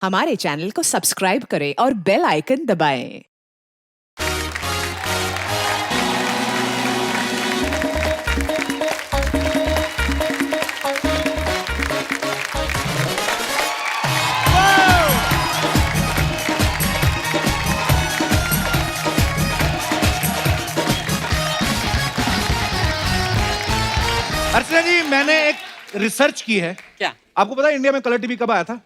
हमारे चैनल को सब्सक्राइब करें और बेल आइकन दबाएं। अर्चना जी, मैंने एक रिसर्च की है। क्या? आपको पता है इंडिया में कलर टीवी कब आया था?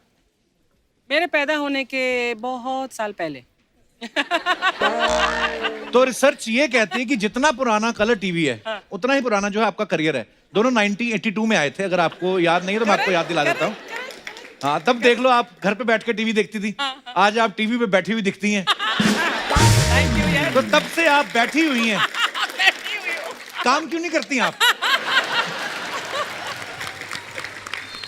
मेरे पैदा होने के बहुत साल पहले। तो रिसर्च ये कहती है कि जितना पुराना कलर टीवी है, उतना ही पुराना जो है आपका करियर है। दोनों 1982 में आए थे। अगर आपको याद नहीं है तो मैं आपको याद दिला देता हूँ। हाँ, तब देख लो, आप घर पे बैठ के टीवी देखती थी। आज आप टीवी पे बैठी हुई दिखती हैं। थैंक यू यार। तो तब से आप बैठी हुई हैं। काम क्यों नहीं करती आप?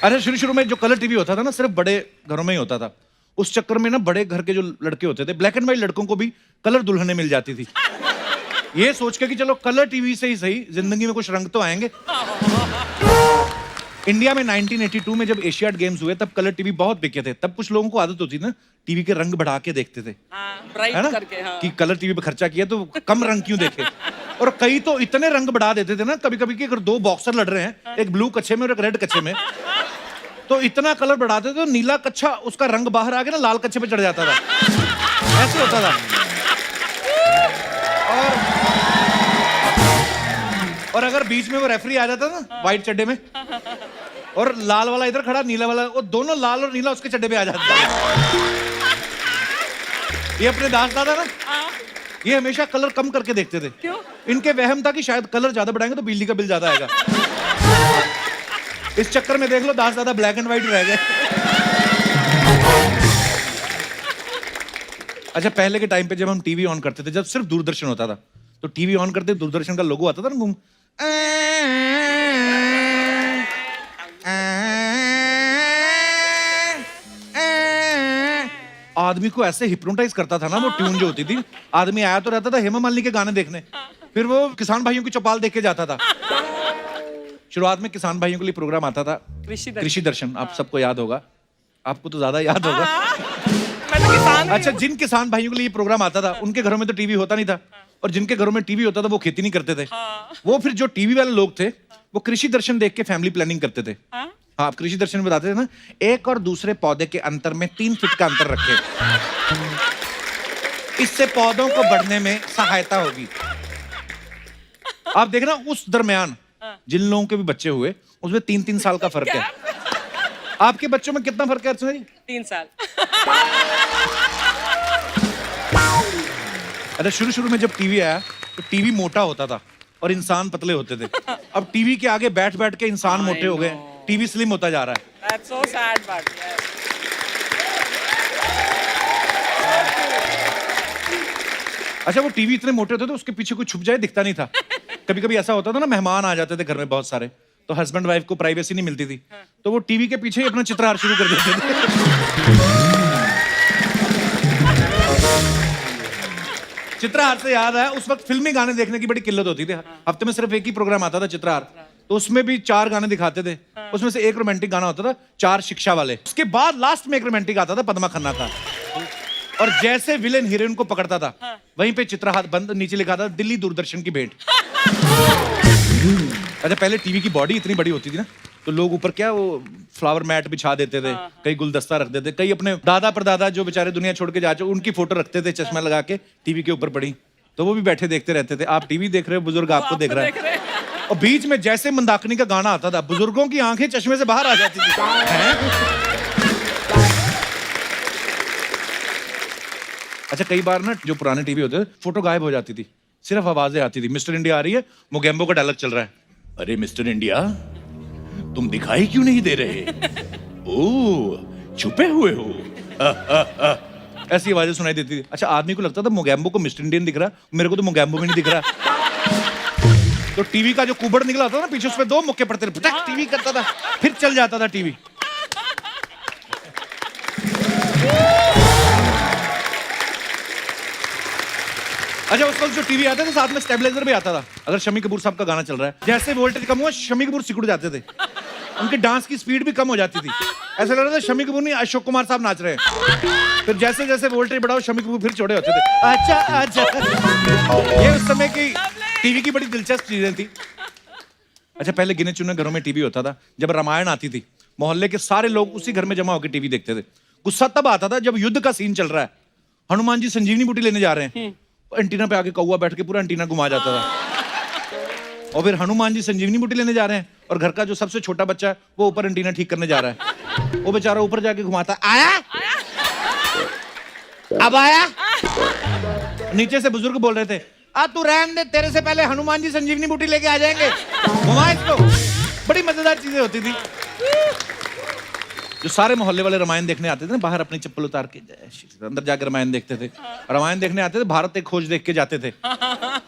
अरे शुरू में जो कलर टीवी होता था ना, सिर्फ बड़े घरों में ही होता था। उस चक्कर में ना बड़े घर के जो लड़के होते थे, ब्लैक एंड व्हाइट लड़कों को भी कलर दुल्हनें मिल जाती थी। ये सोच के कि चलो कलर टीवी से ही सही जिंदगी में कुछ रंग तो आएंगे। इंडिया में 1982 में जब एशियाड गेम्स हुए, तब कलर टीवी बहुत बिके थे। तब कुछ लोगों को आदत होती ना, टीवी के रंग बढ़ा के देखते थे, ब्राइट है ना? करके, हाँ। कि कलर टीवी पे खर्चा किया तो कम रंग क्यों देखे। और कई तो इतने रंग बढ़ा देते थे ना, कभी कभी कि अगर दो बॉक्सर लड़ रहे हैं, एक ब्लू कच्छे में और एक रेड कच्छे में, तो इतना कलर बढ़ाते थे तो नीला कच्छा उसका रंग बाहर आ के ना लाल कच्छे पे चढ़ जाता था। ऐसे होता था। और अगर बीच में वो रेफरी आ जाता ना व्हाइट चड्डे में, और लाल वाला इधर खड़ा, नीला वाला, वो दोनों लाल और नीला उसके चड्डे पे आ जाता है। ये अपने दास दादा ना, ये हमेशा कलर कम करके देखते थे। क्यों? इनके वहम था कि शायद कलर ज्यादा बढ़ाएंगे तो बिजली का बिल ज्यादा आएगा। इस चक्कर में देख लो, दास दादा ब्लैक एंड व्हाइट रह गए। अच्छा, पहले के टाइम पे जब हम टीवी ऑन करते थे, जब सिर्फ दूरदर्शन होता था, तो टीवी ऑन करते दूरदर्शन का लोगो आता था ना, आदमी को ऐसे हिप्नोटाइज करता था ना वो ट्यून जो होती थी। आदमी आया तो रहता था हेमा मालिनी के गाने देखने, फिर वो किसान भाइयों की चौपाल देख के जाता था। शुरुआत में किसान भाइयों के लिए प्रोग्राम आता था, कृषि दर्शन। आप सबको याद होगा, आपको तो ज्यादा याद होगा। मैं तो किसान अच्छा, जिन किसान भाइयों के लिए प्रोग्राम आता था, उनके घरों में तो टीवी होता नहीं था, और जिनके घरों में टीवी होता था वो खेती नहीं करते थे। वो फिर जो टीवी वाले लोग थे, वो कृषि दर्शन देख के फैमिली प्लानिंग करते थे। हाँ, आप कृषि दर्शन में बताते थे ना, एक और दूसरे पौधे के अंतर में 3 फीट का अंतर रखे, इससे पौधों को बढ़ने में सहायता होगी। आप देखना, उस दरमियान जिन लोगों के भी बच्चे हुए, उसमें 3-3 साल का फर्क है। आपके बच्चों में कितना फर्क है अर्चना जी? 3 साल। अरे शुरू में जब टीवी आया तो टीवी मोटा होता था और इंसान पतले होते थे। अब टीवी के आगे बैठ बैठ के इंसान मोटे हो गए, टीवी स्लिम होता जा रहा है। That's so sad, but yes. अच्छा, वो टीवी इतने मोटे होते थे, उसके पीछे कोई छुप जाए दिखता नहीं था। कभी कभी ऐसा होता था ना, मेहमान आ जाते थे घर में बहुत सारे, तो हस्बैंड वाइफ को प्राइवेसी नहीं मिलती थी, तो वो टीवी के पीछे ही अपना चित्रहार शुरू कर देते थे। चित्रहार से याद आया, उस वक्त फिल्मी गाने देखने की बड़ी किल्लत होती थी। हफ्ते में सिर्फ एक ही प्रोग्राम आता था, चित्रहार, तो उसमें भी 4 गाने दिखाते थे। उसमें से एक रोमांटिक गाना होता था, 4 शिक्षा वाले। उसके बाद लास्ट में एक रोमांटिक आता था, पद्मा खन्ना का, और जैसे विलेन हीरोइन को पकड़ता था, वहीं पे चित्रहार बंद नीचे लिखा था, दिल्ली दूरदर्शन की भेंट। अच्छा, पहले टीवी की बॉडी इतनी बड़ी होती थी ना, तो लोग ऊपर क्या वो फ्लावर मैट बिछा देते थे, कई गुलदस्ता रख देते, कई अपने दादा परदादा जो बेचारे दुनिया छोड़ के जा चुके, उनकी फोटो रखते थे चश्मा लगा के टीवी के ऊपर पड़ी, तो वो भी बैठे देखते रहते थे। आप टीवी देख रहे हो, बुजुर्ग आपको देख रहा है। और बीच में जैसे मंदाकिनी का गाना आता था, बुजुर्गों की आंखें चश्मे से बाहर आ जाती थी। अच्छा, कई बार ना जो पुराने टीवी होते थे, फोटो गायब हो जाती थी, सिर्फ आवाजें आती थी। मिस्टर इंडिया आ रही है, मोगेम्बो का डायलॉग चल रहा है, अरे मिस्टर इंडिया, तुम दिखाई क्यों नहीं दे रहे? ओह, छुपे हुए हो। ऐसी आवाजें सुनाई देती थी। अच्छा, आदमी को लगता था मोगेम्बो को मिस्टर इंडियन दिख रहा, मेरे को तो मोगेम्बो भी नहीं दिख रहा। तो टीवी का जो कुबड़ निकला था ना पीछे, उसमें 2 मुक्के पड़ते थे, टीवी करता था, फिर चल जाता था टीवी। अच्छा, उस वक्त जो टीवी आता था, साथ में स्टेबलाइजर भी आता था। अगर शम्मी कपूर साहब का गाना चल रहा है, जैसे वोल्टेज कम हुआ, शम्मी कपूर सिकुड़ जाते थे, उनके डांस की स्पीड भी कम हो जाती थी। ऐसा लग रहा था शम्मी कपूर नहीं अशोक कुमार साहब नाच रहे हैं। फिर जैसे जैसे वोल्टेज बढ़ाओ शम्मी कपूर फिर छोटे होते थे। अच्छा अच्छा, ये उस समय की टीवी की बड़ी दिलचस्प चीजें थी। अच्छा, पहले गिने चुने घरों में टीवी होता था। जब रामायण आती थी मोहल्ले के सारे लोग उसी घर में जमा होकर टीवी देखते थे। गुस्सा तब आता था जब युद्ध का सीन चल रहा है, हनुमान जी संजीवनी बूटी लेने जा रहे हैं, एंटीना पे आके कौवा बैठ के पूरा एंटीना घुमा जाता था। और फिर हनुमान जी संजीवनी बूटी लेने जा रहे हैं और घर का जो सबसे छोटा बच्चा है वो ऊपर एंटीना ठीक करने जा रहा है। वो बेचारा ऊपर जाके घुमाता, आया अब आया। नीचे से बुजुर्ग बोल रहे थे, तू रहने दे, तेरे से पहले हनुमान जी संजीवनी बूटी लेके आ जाएंगे, घुमा इसको। बड़ी मजेदार चीजें होती थी। जो सारे मोहल्ले वाले रामायण देखने आते थे ना, बाहर अपनी चप्पल उतार के अंदर जाकर रामायण देखते थे। रामायण देखने आते थे, भारत एक खोज देख के जाते थे।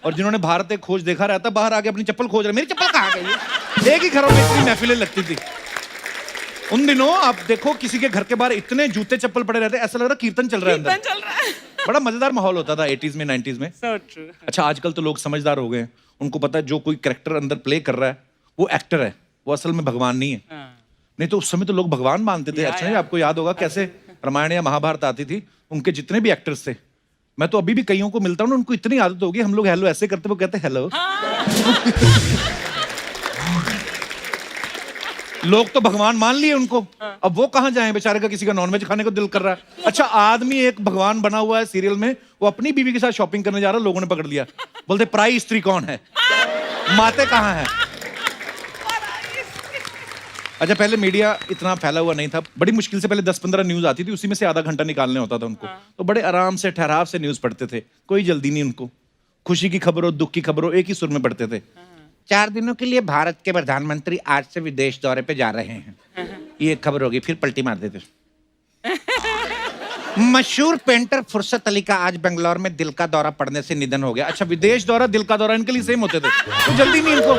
और जिन्होंने भारत एक खोज देखा रहता, बाहर आके अपनी चप्पल खोज रहे, मेरी चप्पल कहाँ गई है? एक ही घरों में इतनी महफिलें लगती थी उन दिनों। आप देखो किसी के घर के बाहर इतने जूते चप्पल पड़े रहते, ऐसा लग रहा कीर्तन चल रहा है अंदर। बड़ा मजेदार माहौल होता था 80s में 90s में। So true. अच्छा, आजकल तो लोग समझदार हो गए हैं, उनको पता है जो कोई कैरेक्टर अंदर प्ले कर रहा है वो एक्टर है, वो असल में भगवान नहीं है। नहीं तो उस समय तो लोग भगवान मानते थे। अच्छा, आपको याद होगा कैसे रामायण या महाभारत आती थी, उनके जितने भी एक्टर्स थे, मैं तो अभी भी कईयों को मिलता हूँ ना, उनको इतनी आदत होगी, हम लोग हेलो ऐसे करते, वो कहते हेलो। लोग तो भगवान मान लिए उनको, अब वो कहाँ जाएं, बेचारे का किसी का नॉनवेज खाने को दिल कर रहा है। अच्छा, आदमी एक भगवान बना हुआ है सीरियल में, वो अपनी बीवी के साथ शॉपिंग करने जा रहा है, लोगों ने पकड़ लिया, बोलते पराई स्त्री कौन है, माते कहाँ है। अच्छा, पहले मीडिया इतना फैला हुआ नहीं था, बड़ी मुश्किल से पहले 10-15 न्यूज आती थी, उसी में से आधा घंटा निकालने होता था उनको। तो बड़े आराम से ठहराव से न्यूज पढ़ते थे, कोई जल्दी नहीं उनको। खुशी की खबर हो दुख की खबर हो एक ही सुर में पढ़ते थे। 4 दिनों के लिए भारत के प्रधानमंत्री आज से विदेश दौरे पे जा रहे हैं, ये खबर होगी, फिर पलटी मार देते। मशहूर पेंटर फुर्सत अली का आज बेंगलोर में दिल का दौरा पड़ने से निधन हो गया। अच्छा, विदेश दौरा दिल का दौरा इनके लिए सेम होते थे, तो जल्दी नहीं इनको।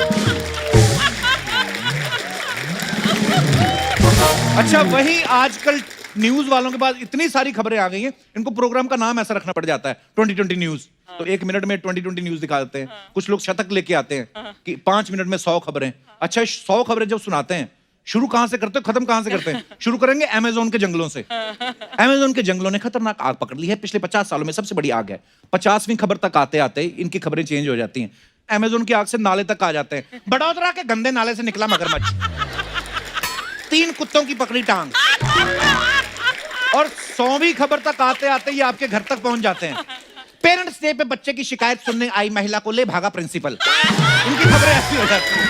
अच्छा, वही आजकल न्यूज वालों के पास इतनी सारी खबरें आ गई हैं, इनको प्रोग्राम का नाम ऐसा रखना पड़ जाता है 2020 न्यूज। तो 1 मिनट में 2020 न्यूज दिखा देते हैं। कुछ लोग शतक लेके आते हैं कि 5 मिनट में 100 खबरें। अच्छा, 100 खबरें जब सुनाते हैं, शुरू कहां से करते हो, खत्म कहां से करते हैं? शुरू करेंगे अमेज़न के जंगलों से। अमेज़न के जंगलों ने खतरनाक आग पकड़ ली है, पिछले 50 सालों में सबसे बड़ी आग है। 50वीं खबर तक आते आते इनकी खबरें चेंज हो जाती हैं। अमेज़न की आग से नाले तक आ जाते हैं। बड़ोदरा के गंदे नाले से निकला मगरमच्छ, 3 कुत्तों की पकड़ी टांग। और 100वीं खबर तक आते आते ये आपके घर तक पहुंच जाते हैं। पेरेंट्स डे पे बच्चे की शिकायत सुनने आई महिला को ले भागा प्रिंसिपल। इनकी खबरें ऐसी हो जाती हैं।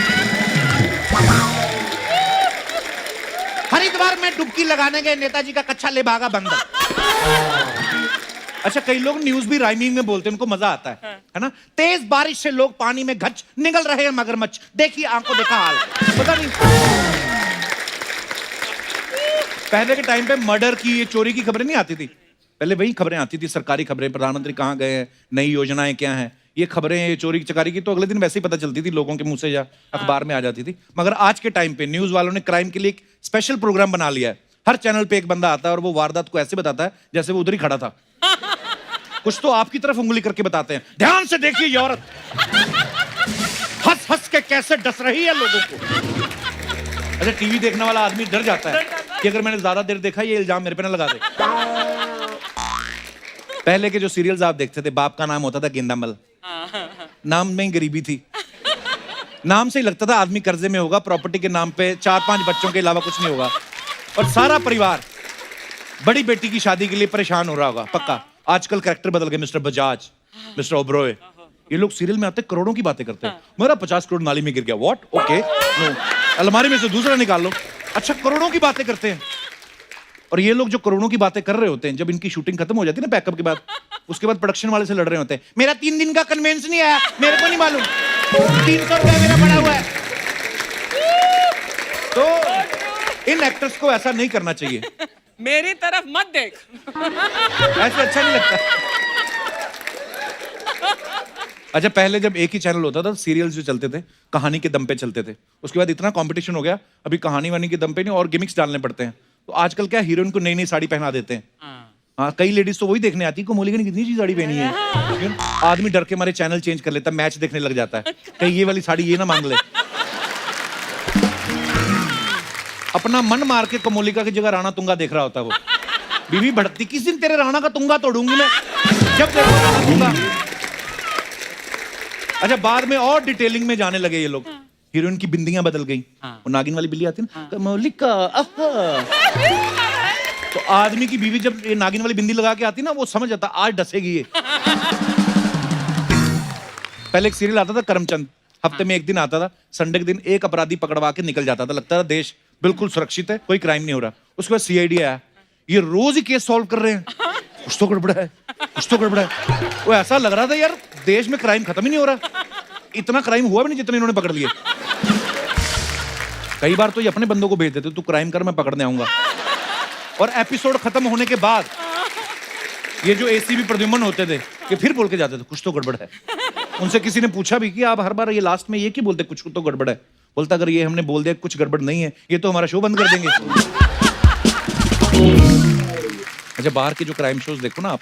हरिद्वार में डुबकी लगाने गए नेताजी का कच्चा ले भागा बंदर। अच्छा, कई लोग न्यूज भी राइमिंग में बोलते हैं, उनको मजा आता है ना। तेज बारिश से लोग पानी में घच निगल रहे हैं मगरमच्छ, देखिए आंखों देखा हाल। पता नहीं पहले के टाइम पे मर्डर की, ये चोरी की खबरें नहीं आती थी, पहले वही खबरें आती थी, सरकारी खबरें, प्रधानमंत्री कहाँ गए हैं, नई योजनाएं क्या हैं, ये खबरें चोरी चकारी की तो अगले दिन वैसे ही पता चलती थी लोगों के मुंह से या अखबार में आ जाती थी। मगर आज के टाइम पे न्यूज वालों ने क्राइम के लिए एक स्पेशल प्रोग्राम बना लिया है। हर चैनल पे एक बंदा आता है और वो वारदात को ऐसे बताता है जैसे वो उधर ही खड़ा था। कुछ तो आपकी तरफ उंगली करके बताते हैं, ध्यान से देखिए ये औरत हंस हंस के कैसे डस रही है लोगों को। अच्छा, टीवी देखने वाला आदमी डर जाता है कि अगर मैंने ज्यादा देर देखा ये इल्जाम मेरे पे ना लगा दे। पहले के जो सीरियल्स आप देखते थे, बाप का नाम होता था गेंदामल, नाम में ही गरीबी थी, नाम से ही लगता था आदमी कर्जे में होगा, प्रॉपर्टी के नाम पे 4-5 बच्चों के अलावा कुछ नहीं होगा, और सारा परिवार बड़ी बेटी की शादी के लिए परेशान हो रहा होगा पक्का। आजकल कैरेक्टर बदल गए, मिस्टर बजाज, मिस्टर ओबरॉय, ये लोग सीरियल में आते करोड़ों की बातें करते हैं। मेरा 50 करोड़ नाली में गिर गया, व्हाट, ओके, नो, अलमारी में से दूसरा निकाल लो। अच्छा, करोड़ों की बातें करते हैं। और ये लोग जो करोड़ों की बातें कर रहे होते हैं, जब इनकी शूटिंग खत्म हो जाती है ना पैकअप के बाद, उसके बाद प्रोडक्शन वाले से लड़ रहे होते हैं, मेरा 3 दिन का कन्वेंस नहीं आया, मेरे को नहीं मालूम, 300 रुपया मेरा पड़ा हुआ है। तो इन एक्टर्स को ऐसा नहीं करना चाहिए। मेरी तरफ मत देख। ऐसे अच्छा नहीं लगता। अच्छा, पहले जब एक ही चैनल होता था, सीरियल्स जो चलते थे कहानी के दम पे चलते थे, उसके बाद इतना कंपटीशन हो गया, अभी कहानी वानी के दम पे नहीं और गिमिक्स डालने पड़ते हैं। तो आजकल क्या, हीरोइन को नई नई साड़ी पहना देते हैं। हाँ, कई लेडीज तो वही देखने आती है, को मोलिका ने कितनी सी साड़ी पहनी है। आदमी डर के मारे चैनल चेंज कर लेता है, मैच देखने लग जाता है, कहीं ये वाली साड़ी ये ना मांग ले। अपना मन मार के कमोलिका की जगह राणा तुंगा देख रहा होता वो। बीवी भड़कती, किस दिन तेरे राणा का तुंगा तोड़ूंगी मैं, जब देखो राणा तुंगा। अच्छा, बाद में और डिटेलिंग में जाने लगे ये लोग। हीरोइन की बिंदियां बदल गई, वो नागिन वाली बिल्ली आती है ना, कमोलिका तो आदमी की बीवी जब ये नागिन वाली बिंदी लगा के आती ना, वो समझ जाता आज डसेगी ये। पहले एक सीरियल आता था करमचंद, हफ्ते में एक दिन आता था, संडे के दिन एक अपराधी पकड़वा के निकल जाता था, लगता था देश बिल्कुल सुरक्षित है, कोई क्राइम नहीं हो रहा। उसके बाद सीआईडी आया, ये रोज ही केस सॉल्व कर रहे हैं, कुछ तो गड़बड़ है, कुछ तो गड़बड़ है। वो ऐसा लग रहा था यार देश में क्राइम खत्म ही नहीं हो रहा, इतना क्राइम हुआ भी नहीं जितने इन्होंने पकड़ लिए। कई बार तो ये अपने बंदों को भेज देते, तू क्राइम कर मैं पकड़ने आऊंगा। और एपिसोड खत्म होने के बाद ये जो एसीबी प्रद्युम्न होते थे, ये फिर बोल के जाते थे कुछ तो गड़बड़ है। उनसे किसी ने पूछा भी कि आप हर बार ये लास्ट में ये क्यों बोलते कुछ तो गड़बड़ है? बोलता अगर ये हमने बोल दिया कुछ गड़बड़ नहीं है, ये तो हमारा शो बंद कर देंगे। अच्छा, बाहर के जो क्राइम शोज देखो ना आप,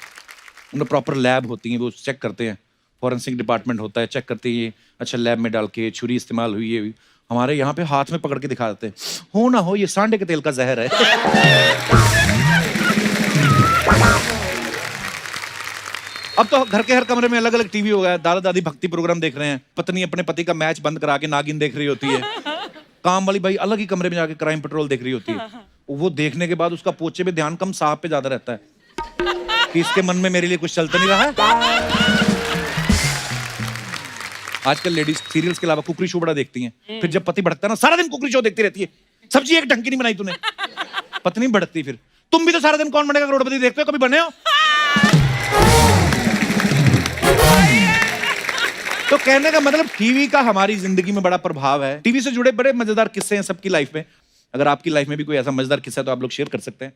उनमें प्रॉपर लैब होती है, वो चेक करते हैं, फॉरेंसिक डिपार्टमेट होता है, चेक करते हैं अच्छा लैब में डाल के छुरी इस्तेमाल हुई है। हमारे यहाँ पे हाथ में पकड़ के दिखा देते हैं, हो ना हो ये सांडे के तेल का जहर है। अब तो घर के हर कमरे में अलग अलग टीवी हो गया, दादा दादी भक्ति प्रोग्राम देख रहे हैं, पत्नी अपने पति का मैच बंद करा के नागिन देख रही होती है, काम वाली भाई अलग ही कमरे में जाके क्राइम पेट्रोल देख रही होती है। वो देखने के बाद उसका पोचे पे ध्यान कम, साहब पे ज्यादा रहता है कि इसके मन में मेरे लिए कुछ चलता नहीं रहा है। आजकल लेडीज सीरियल्स के अलावा कुकरी शो बड़ा देखती हैं, फिर जब पति भड़कता है ना, सारा दिन कुकरी शो देखती रहती है, सब्जी एक ढंग की नहीं बनाई तूने, पत्नी भड़कती। फिर तुम भी तो सारा दिन कौन बनेगा करोड़पति देखते हो, कभी बने हो? तो कहने का मतलब टीवी का हमारी जिंदगी में बड़ा प्रभाव है। टीवी से जुड़े बड़े मजेदार किस्से हैं सबकी लाइफ में। अगर आपकी लाइफ में भी कोई ऐसा मजेदार किस्सा है तो आप लोग शेयर कर सकते हैं।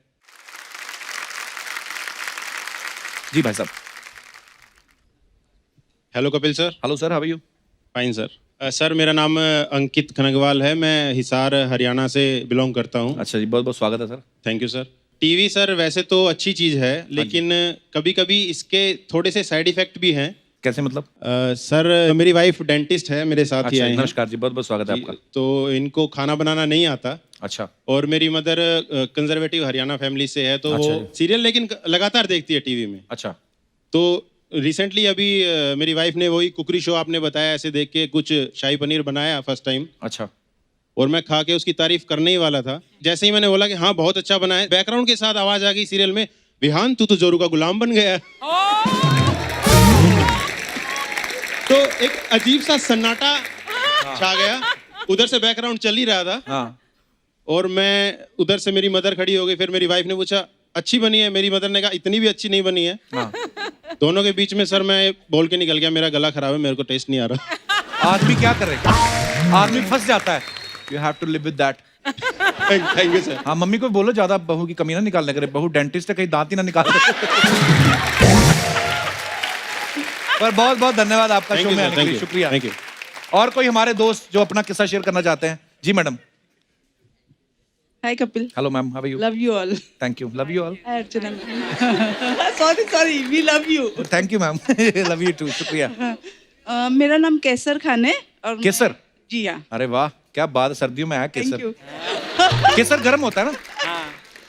जी भाई साहब। Hello Kapil sir. Hello sir, how are you? Fine sir. Sir मेरा नाम अंकित खनगवाल है, मैं हिसार हरियाणा से बिलोंग करता हूँ। अच्छा जी, बहुत बहुत स्वागत है sir. Thank you sir. TV sir वैसे तो अच्छी चीज़ है, लेकिन कभी कभी इसके थोड़े से साइड इफेक्ट भी हैं। कैसे मतलब? सर मेरी वाइफ डेंटिस्ट है, मेरे साथ ही अच्छा, आई हैं। नमस्कार जी, बहुत बहुत स्वागत है आपका। तो इनको खाना बनाना नहीं आता। अच्छा। और मेरी मदर कंजर्वेटिव हरियाणा फैमिली से है, तो अच्छा वो सीरियल लेकिन लगातार देखती है टीवी में। अच्छा। तो रिसेंटली अभी मेरी वाइफ ने वही कुकरी शो आपने बताया, ऐसे देख के कुछ शाही पनीर बनाया फर्स्ट टाइम। अच्छा। और मैं खा के उसकी तारीफ करने ही वाला था, जैसे ही मैंने बोला कि हाँ बहुत अच्छा बना है, बैकग्राउंड के साथ आवाज आ गई सीरियल में, विहान तू तो जोरू का गुलाम बन गया। तो एक अजीब सा सन्नाटा छा गया, उधर से बैकग्राउंड चल ही रहा था। हाँ। और मैं उधर से, मेरी मदर खड़ी हो गई, फिर मेरी वाइफ ने पूछा अच्छी बनी है, मेरी मदर ने कहा इतनी भी अच्छी नहीं बनी है। हाँ। दोनों के बीच में सर मैं बोल के निकल गया, मेरा गला खराब है, मेरे को टेस्ट नहीं आ रहा। आदमी क्या करे, आदमी फंस जाता है। You have to live with that. Thank you sir. हाँ, मम्मी को बोलो ज्यादा बहू की कमी ना निकालने करे, बहू डेंटिस्ट है, कहीं दांत ही ना निकाल दे। पर बहुत बहुत धन्यवाद आपका शो में आने के लिए, शुक्रिया। Thank you. और कोई हमारे दोस्त जो अपना किस्सा शेयर करना चाहते हैं? जी madam. Hi Kapil. Hello ma'am, how are you? Love you all. Thank you, love you all. Hi Archana. sorry, we love you. Thank you ma'am, love you too, शुक्रिया। मेरा नाम केसर खान है और केसर? जी हाँ। अरे वाह, क्या बात है, सर्दियों में आया थैंक केसर। यू। केसर गर्म होता है ना?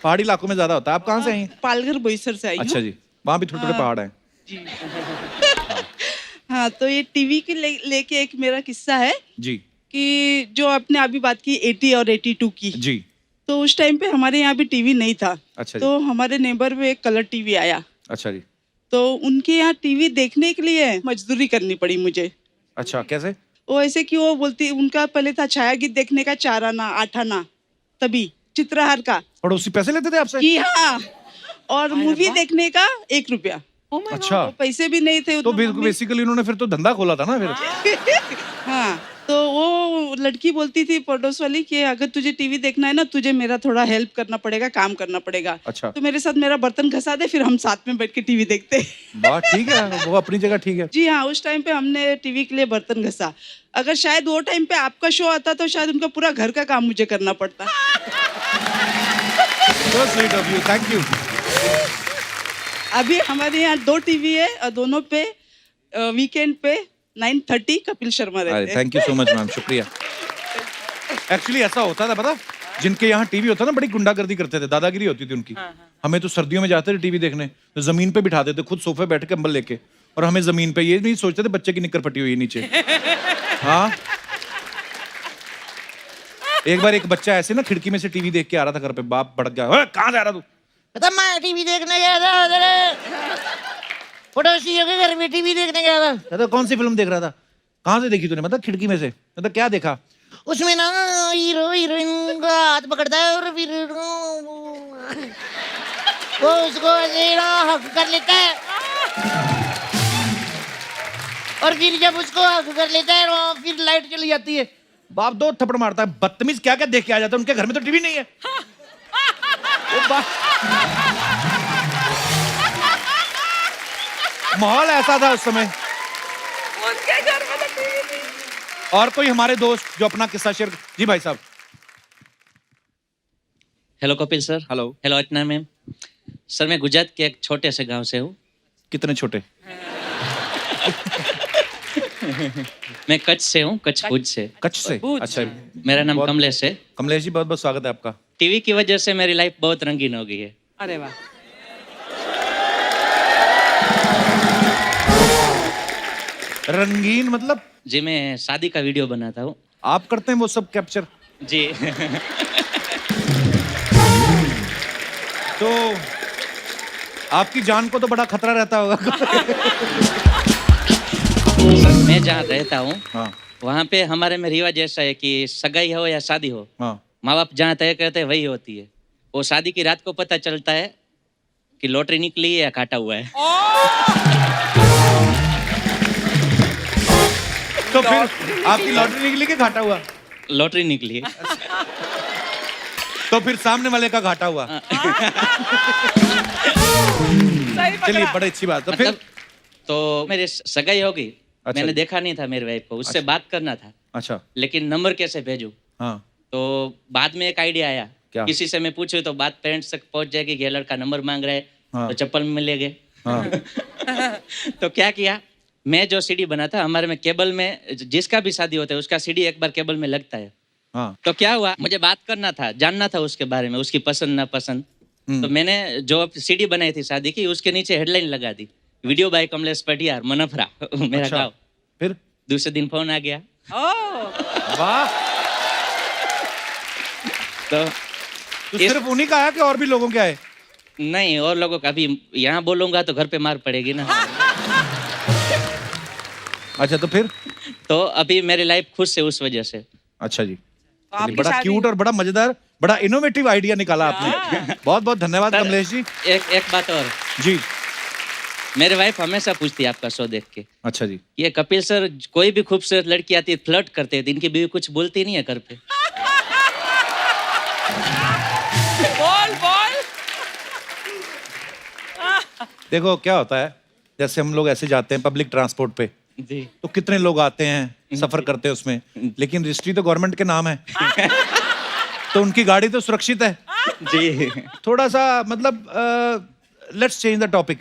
पहाड़ी इलाकों में ज्यादा होता है। आप कहाँ से आई हैं? पालघर बोईसर से आई हूँ। अच्छा जी, वहाँ भी थोड़े थोड़े पहाड़ हैं। जी। हाँ, तो ये टीवी के लेके एक मेरा किस्सा है जी। कि जो आपने अभी बात की 80 और 82 की, जी। तो उस टाइम पे हमारे यहाँ भी टीवी नहीं था। अच्छा जी। तो हमारे नेबर में एक कलर टीवी आया, अच्छा जी। तो उनके यहाँ टीवी देखने के लिए मजदूरी करनी पड़ी मुझे। अच्छा, कैसे? वो ऐसे कि वो बोलती, उनका पहले था छाया गीत देखने का 4 आना 8 आना, तभी चित्रहार का। पड़ोसी पैसे लेते थे आपसे? जी हाँ। और मूवी देखने का 1 रुपया। अच्छा। तो पैसे भी नहीं थे तो उतना मम्मी- बेसिकली उन्होंने फिर तो धंधा खोला था ना फिर। हाँ, तो वो लड़की बोलती थी पड़ोस वाली कि अगर तुझे टीवी देखना है ना, तुझे मेरा थोड़ा हेल्प करना पड़ेगा, काम करना पड़ेगा। अच्छा। तो मेरे साथ मेरा बर्तन घसा दे, फिर हम साथ में बैठ के टीवी देखते। वाह, ठीक है, वो अपनी जगह ठीक है। जी हाँ, उस टाइम पे हमने टीवी के लिए बर्तन घसा। अगर शायद वो टाइम पे आपका शो आता तो शायद उनका पूरा घर का काम मुझे करना पड़ता। So sweet of you, thank you. अभी हमारे यहाँ 2 टीवी है और दोनों पे वीकेंड पे 9:30 कपिल शर्मा रहते हैं। Thank you so much ma'am, शुक्रिया। एक्चुअली ऐसा होता था, पता जिनके यहाँ टीवी होता ना बड़ी गुंडागर्दी करते थे, दादागिरी होती थी उनकी। हमें तो सर्दियों में जाते थे टीवी देखने, तो जमीन पे बिठा देते, खुद सोफे बैठ के कंबल लेके, और हमें जमीन पे, ये नहीं सोचते थे बच्चे की निक्कर फटी हुई है नीचे। हाँ, एक बार एक बच्चा ऐसे ना खिड़की में से टीवी देख के आ रहा था घर पे, बाप भड़क गया, कहाँ जा रहा तू? कहता मैं टीवी देखने गया था उधर, पड़ोसियों के घर में टीवी देखने गया था। कहता कौन सी फिल्म देख रहा था? कहाँ से देखी तूने? मतलब खिड़की में से। मतलब क्या देखा? उसमें ना हीरो हीरोइन का हाथ पकड़ता है और फिर वो उसको ऐसे ना हक कर लेता है, और फिर जब उसको हक कर लेता है तो फिर लाइट चली जाती है। बाप दो थप्पड़ मारता है, बदतमीज, क्या क्या देख के आ जाता है, उनके घर में तो टीवी नहीं है। वो माहौल ऐसा था उस समय। उनके घर में तो टीवी नहीं। और कोई हमारे दोस्त जो अपना किस्सा शेयर। जी भाई साहब। Hello Kapil sir. Hello. Hello Archana ma'am. Sir मैं गुजरात के एक छोटे से गांव से हूँ। कितने छोटे? मैं कच्छ से हूँ, कच्छ भुज से। कच्छ से? भुज। अच्छा। मेरा नाम बहुत- कमलेश है। कमलेश जी, बहुत बहुत स्वागत है आपका। टीवी की वजह से मेरी लाइफ बहुत रंगीन हो गई है। अरे वाह। रंगीन मतलब? जी मैं शादी का वीडियो बनाता हूँ। आप करते हैं वो सब कैप्चर? जी। तो आपकी जान को तो बड़ा खतरा रहता होगा। सर मैं जहाँ रहता हूँ हाँ वहाँ पे हमारे में रिवाज ऐसा है कि सगाई हो या शादी हो, हाँ। माँ बाप जहाँ तय करते हैं वही होती है। वो शादी की रात को पता चलता है कि लॉटरी निकली है या काटा हुआ है। तो फिर आपकी लॉटरी निकली कि घाटा हुआ? लॉटरी निकली है। तो फिर सामने वाले का घाटा हुआ। सही चलिए, पकड़ा। बड़ी अच्छी बात। तो फिर मतलब तो मेरी सगाई हो गई। अच्छा मैंने जी। देखा नहीं था मेरी वाइफ को, उससे बात करना था, अच्छा। लेकिन नंबर कैसे भेजूं? हाँ तो बाद में एक आइडिया आया, क्या? किसी से मैं पूछूं तो बात पेरेंट्स तक पहुंच जाएगी कि ये लड़का नंबर मांग रहा है, हाँ। तो चप्पल में ले गए। हाँ तो क्या किया, मैं जो सीडी बना था, हमारे में केबल में जिसका भी शादी होता है उसका सीडी एक बार केबल में लगता है। हाँ। तो क्या हुआ, मुझे बात करना था, जानना था उसके बारे में, उसकी पसंद नापसंद। तो मैंने जो सीडी बनाई थी शादी की, उसके नीचे हेडलाइन लगा दी, वीडियो बाय कमलेश पटियार, मनफरा, मेरा अच्छा। गाँव। फिर? दूसरे दिन फोन आ गया। ओह, वाह। तो तो सिर्फ उन्हीं का है कि और भी लोगों के आए? नहीं, और लोगों का भी यहाँ बोलूंगा तो घर पे मार पड़ेगी ना। अच्छा, तो फिर? तो अभी मेरी लाइफ खुश है उस वजह से। अच्छा जी। आपकी बड़ा शादी- क्यूट और बड़ा मजेदार, बड़ा इनोवेटिव आइडिया निकाला आपने। बहुत बहुत धन्यवाद सर, कमलेश जी। एक बात और, जी। मेरी वाइफ हमेशा पूछती है आपका शो देख के, अच्छा जी। ये कपिल सर कोई भी खूबसूरत लड़की आती है फ्लर्ट करते हैं, इनकी बीवी कुछ बोलती नहीं है घर पे। बोल बोल। देखो क्या होता है, जैसे हम लोग ऐसे जाते हैं पब्लिक ट्रांसपोर्ट पे, जी तो कितने लोग आते हैं, सफर करते हैं उसमें, लेकिन रजिस्ट्री तो गवर्नमेंट के नाम है। तो उनकी गाड़ी तो सुरक्षित है। जी। थोड़ा सा मतलब लेट्स चेंज द टॉपिक।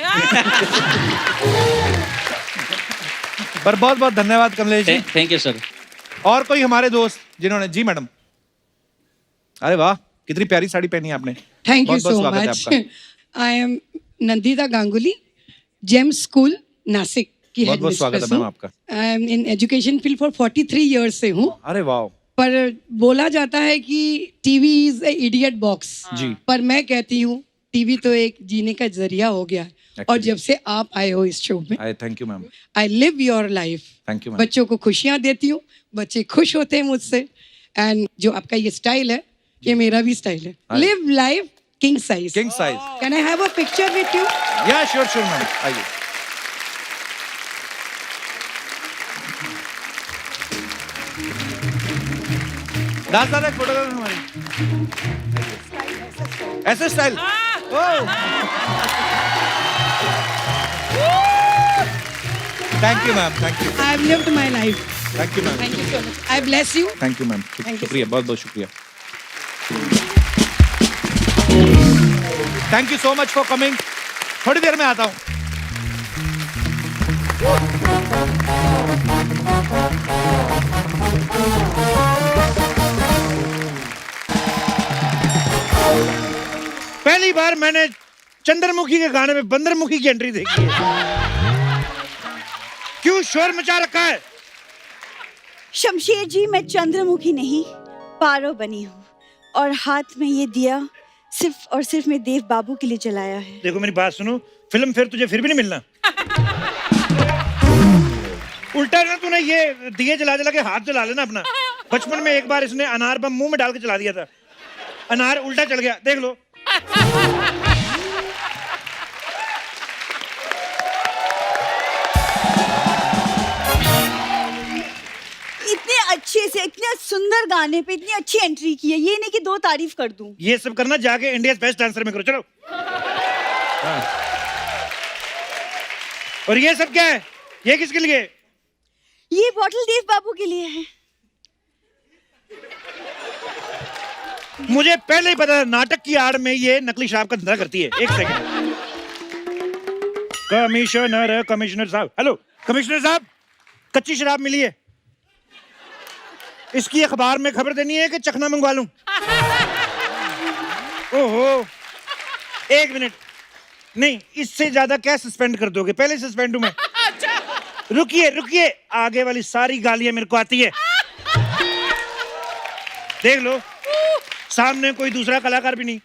पर बहुत बहुत धन्यवाद Kamlesh ji. Thank you sir. और कोई हमारे दोस्त जिन्होंने? जी मैडम। अरे वाह, कितनी प्यारी साड़ी पहनी है आपने। Thank you बहुत-बहुत so स्वागत है much. आपका। I am Nandita Ganguly, GEM School, Nasik की बहुत-बहुत स्वागत है headmistress मैम हूँ। आपका। I am in education field for 43 years से हूँ। अरे वाह। पर बोला जाता है कि TV is a idiot box, जी। पर मैं कहती हूँ टीवी तो एक जीने का जरिया हो गया है। और Actually. जब से आप आए हो इस शो में, thank you ma'am. I live your life. Thank you ma'am. बच्चों को खुशियाँ देती हूँ, बच्चे खुश होते हैं मुझसे। एंड जो आपका ये स्टाइल है, ये मेरा भी स्टाइल है। हाँ। Live life king size. King size. Can I have a picture with you? या श्योर श्योर मैम, आइए। दास दादा एक फोटो हमारी। ऐसे style. Thank you ma'am, thank you, I have lived my life. Thank you ma'am, thank you so much. I bless you. Thank you ma'am, Thank you. शुक्रिया, बहुत बहुत शुक्रिया। Thank you so much for coming. थोड़ी देर में आता हूँ। पहली बार मैंने चंद्रमुखी के गाने में बंदरमुखी की एंट्री देखी है। क्यों शोर मचा रखा है? शमशेर जी, मैं चंद्रमुखी नहीं पारो बनी हूँ और हाथ में ये दिया सिर्फ और सिर्फ मैं देव बाबू के लिए जलाया है। देखो मेरी बात सुनो, फिल्म फिर तुझे फिर भी नहीं मिलना। उल्टा ना तूने ये दिए जला जला के हाथ जला लेना अपना। बचपन में एक बार इसने अनार बम मुंह में डाल के चला दिया था, अनार उल्टा चल गया, देख लो। इतने अच्छे से, इतने सुंदर गाने पे इतनी अच्छी एंट्री की है, ये नहीं कि 2 तारीफ कर दूं। ये सब करना जाके इंडिया बेस्ट डांसर में करो, चलो। हाँ। और ये सब क्या है? ये किसके लिए? ये बॉटल देव बाबू के लिए है। मुझे पहले ही पता था नाटक की आड़ में ये नकली शराब का धंधा करती है। एक सेकंड। कमिश्नर साहब, हेलो कमिश्नर साहब, कच्ची शराब मिली है, इसकी अखबार में खबर देनी है कि चखना मंगवा लूं? ओहो, एक मिनट, नहीं इससे ज्यादा क्या सस्पेंड कर दोगे? पहले सस्पेंड हूं मैं। रुकिए रुकिए, आगे वाली सारी गालियां मेरे को आती है। देख लो, सामने कोई दूसरा कलाकार भी नहीं,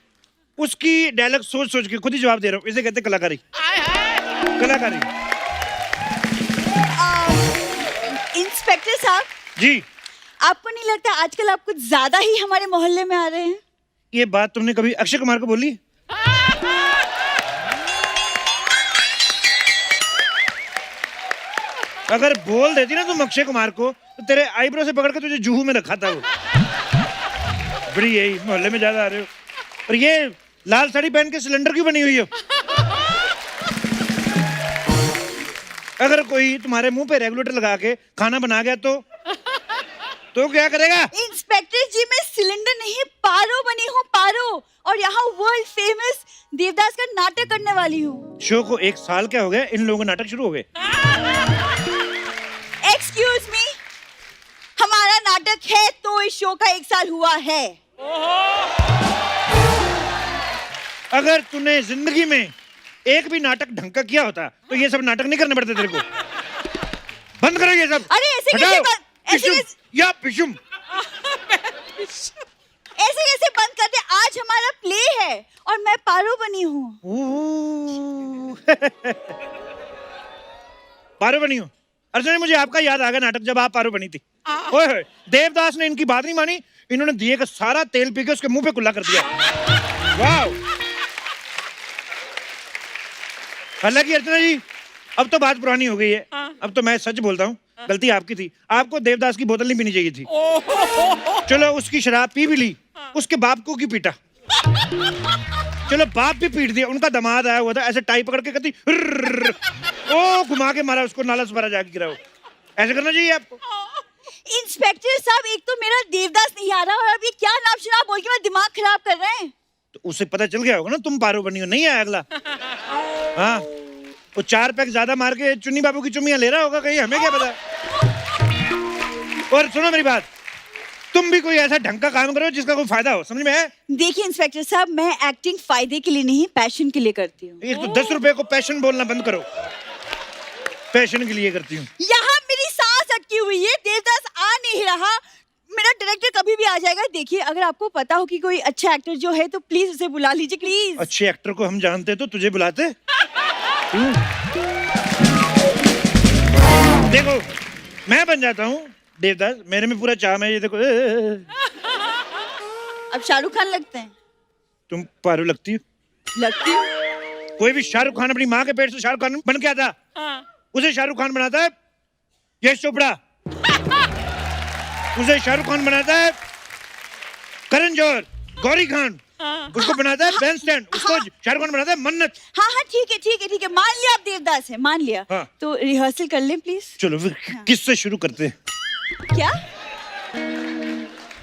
उसकी डायलॉग सोच सोच के खुद ही जवाब दे रहा हूं। इसे कहते कलाकारी। कलाकारी। इंस्पेक्टर साहब जी, आपको नहीं लगता आजकल आप कुछ ज्यादा ही हमारे मोहल्ले में आ रहे हैं? ये बात तुमने कभी अक्षय कुमार को बोली? अगर बोल देती ना तुम अक्षय कुमार को, तो तेरे आईब्रो से पकड़ के तुझे जूहू में रखा था वो। बड़ी यही मोहल्ले में ज्यादा आ रहे हो। और ये लाल साड़ी पहन के सिलेंडर क्यों बनी हुई हो? अगर कोई तुम्हारे मुंह पे रेगुलेटर लगा के खाना बना गया तो क्या करेगा? इंस्पेक्टर जी, मैं सिलेंडर नहीं पारो बनी हूँ, पारो, और यहाँ वर्ल्ड फेमस देवदास का नाटक करने वाली हूँ। शो को 1 साल क्या हो गया, इन लोगों के नाटक शुरू हो गए। एक्सक्यूज मी, हमारा नाटक है तो इस शो का 1 साल हुआ है। अगर तूने जिंदगी में एक भी नाटक ढंग का किया होता तो ये सब नाटक नहीं करने पड़ते तेरे को। बंद करो ये सब। अरे ऐसे कैसे हटाओ। बंद, ऐसे कैसे, या पिशुम। ऐसे कैसे बंद करते? आज हमारा प्ले है और मैं पारो बनी हूँ। पारो बनी हो? अर्जुन, मुझे आपका याद आ गया नाटक जब आप पारो बनी थी। ओए होए, देवदास ने इनकी बात नहीं मानी, इन्होंने दिए का सारा तेल पी के उसके मुंह पे कुल्ला कर दिया। वाह। हालांकि अर्चना जी, अब तो बात पुरानी हो गई है। अब तो मैं सच बोलता हूँ, गलती आपकी थी। आपको देवदास की बोतल नहीं पीनी चाहिए थी। चलो उसकी शराब पी भी ली, उसके बाप को क्यों पीटा? चलो बाप भी पीट दिया, उनका दामाद आया हुआ था, ऐसे टाई पकड़ के कहती ओ घुमा के मारा उसको, नाला सुपारा जाके गिराओ। ऐसे करना चाहिए आपको। इंस्पेक्टर साहब, एक तो मेरा देवदास नहीं आ रहा और अब ये क्या नाम शराब बोल के मैं दिमाग खराब कर रहे हैं। तो उसे पता चल गया होगा ना तुम पारो बनी हो, नहीं आया अगला। हाँ, वो 4 पैक ज्यादा मार के चुन्नी बाबू की चुम्मियां ले रहा होगा कहीं, हमें क्या पता। और सुनो मेरी बात, तुम भी कोई ऐसा ढंग का काम करो जिसका कोई फायदा हो, समझ में है? देखिए इंस्पेक्टर साहब, मैं एक्टिंग फायदे के लिए नहीं, पैशन के लिए करती हूँ। एक तो 10 रुपए को पैशन बोलना बंद करो। पैशन के लिए करती हूँ। यहाँ मेरी सांस अटकी हुई है, देवदास आ नहीं रहा। मेरा डायरेक्टर कभी भी आ जाएगा। देखिए, अगर आपको पता हो कि कोई अच्छा एक्टर जो है तो प्लीज उसे बुला लीजिए, प्लीज। अच्छे एक्टर को हम जानते तो तुझे बुलाते। देखो, मैं बन जाता हूँ देवदास, मेरे में पूरा चाम है। ये देखो, अब शाहरुख खान लगते हैं। तुम पारो लगती हो। लगती हूँ। कोई भी शाहरुख खान अपनी माँ के पेट से शाहरुख खान बन के आता, उसे शाहरुख खान बनाता है यश चोपड़ा। उसे शाहरुख खान बनाता है करण जौहर, गौरी खान। उसको बनाता है बेन स्टैंड, उसको शाहरुख खान बनाता है मन्नत। हाँ हाँ, ठीक है ठीक है ठीक है, मान लिया आप देवदास है, मान लिया। हाँ। तो रिहर्सल कर लें प्लीज। चलो फिर किससे शुरू करते हैं? क्या?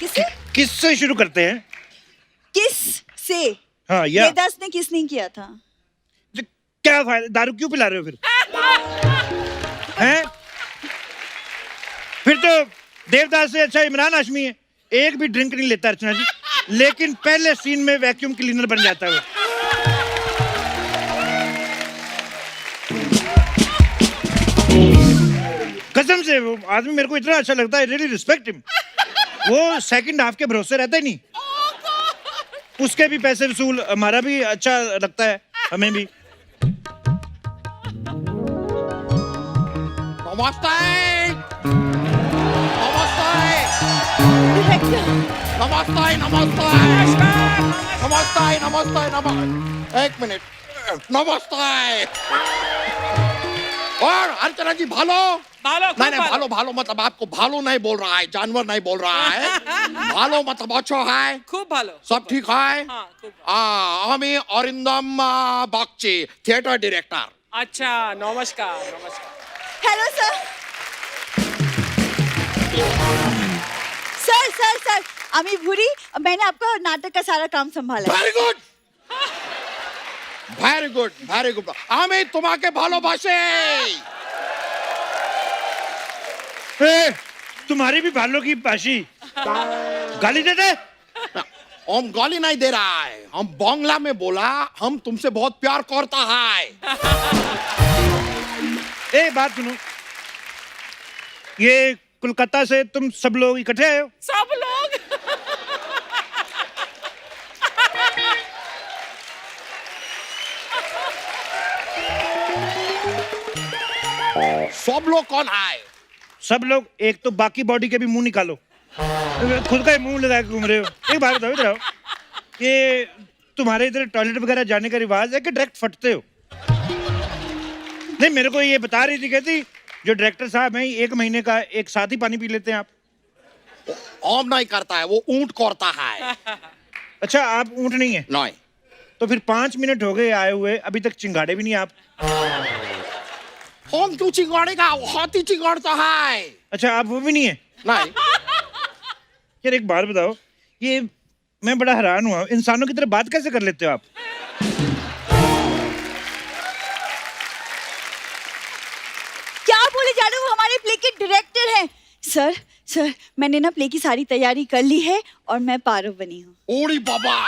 किससे? किससे शुरू करते हैं? किस से? हाँ, या देवदास ने किस नहीं किया था? क्या फायदा, दारू क्यों पिला रहे हो फिर? हैं? फिर तो देवदास से अच्छा इमरान हाशमी है, एक भी ड्रिंक नहीं लेता अर्चना जी, लेकिन पहले सीन में वैक्यूम क्लीनर बन जाता है वो। कसम से वो आदमी मेरे को इतना अच्छा लगता है, रियली रिस्पेक्ट हिम। वो सेकंड हाफ के भरोसे रहता ही नहीं। उसके भी पैसे वसूल, हमारा भी अच्छा लगता है, हमें भी। नमस्ते नमस्ते नमस्ते नमस्ते नमस्ते नमस्ते एक मिनट नमस्ते और अर्चना जी भालो भालो, खूब नहीं नहीं भालो। भालो भालो मतलब आपको भालो नहीं बोल रहा है, जानवर नहीं बोल रहा है। भालो मतलब अच्छा है, खूब ভালো सब ठीक है। हाँ खूब আমি অরিন্দম বাগচি থিয়েটার ডিরেক্টর। अच्छा नमस्कार नमस्कार hello sir. Sir sir sir আমি ভুরি, मैंने आपका नाटक का सारा काम संभाला है। Very good very good very good. আমি তোমাকে ভালোবাসি। ए, तुम्हारी भी भालों की बाशी, गाली दे दे। हम गाली नहीं दे रहा है, हम बांग्ला में बोला हम तुमसे बहुत प्यार करता है। ए बात सुनो, ये कोलकाता से तुम सब लोग इकट्ठे आए हो? सब लोग सब लोग कौन है? सब लोग, एक तो बाकी बॉडी के भी मुंह निकालो, खुद का ही मुंह लगा के घूम रहे हो। एक बात बताओ, इधर आओ, ये तुम्हारे इधर टॉयलेट वगैरह जाने का रिवाज है कि डायरेक्ट फटते हो? नहीं, मेरे को ये बता रही थी, कहती जो डायरेक्टर साहब हैं 1 महीने का एक साथ ही पानी पी लेते हैं आप। हम नहीं करता है, वो ऊंट करता है। अच्छा, आप ऊंट नहीं है? नहीं। तो फिर 5 मिनट हो गए आए हुए, अभी तक चिंगाड़े भी नहीं आप। हम क्यों चिंगाड़ेगा, वो हाथी चिंगाड़ता है। अच्छा, आप वो भी नहीं है? नहीं। यार एक बात बताओ, ये मैं बड़ा हैरान हुआ, इंसानों की तरह बात कैसे कर लेते हो आप? क्या बोले जा रहे हो, वो हमारे प्ले के डायरेक्टर हैं। सर सर मैंने ना प्ले की सारी तैयारी कर ली है और मैं पारो बनी हूँ। ओड़ी बाबा,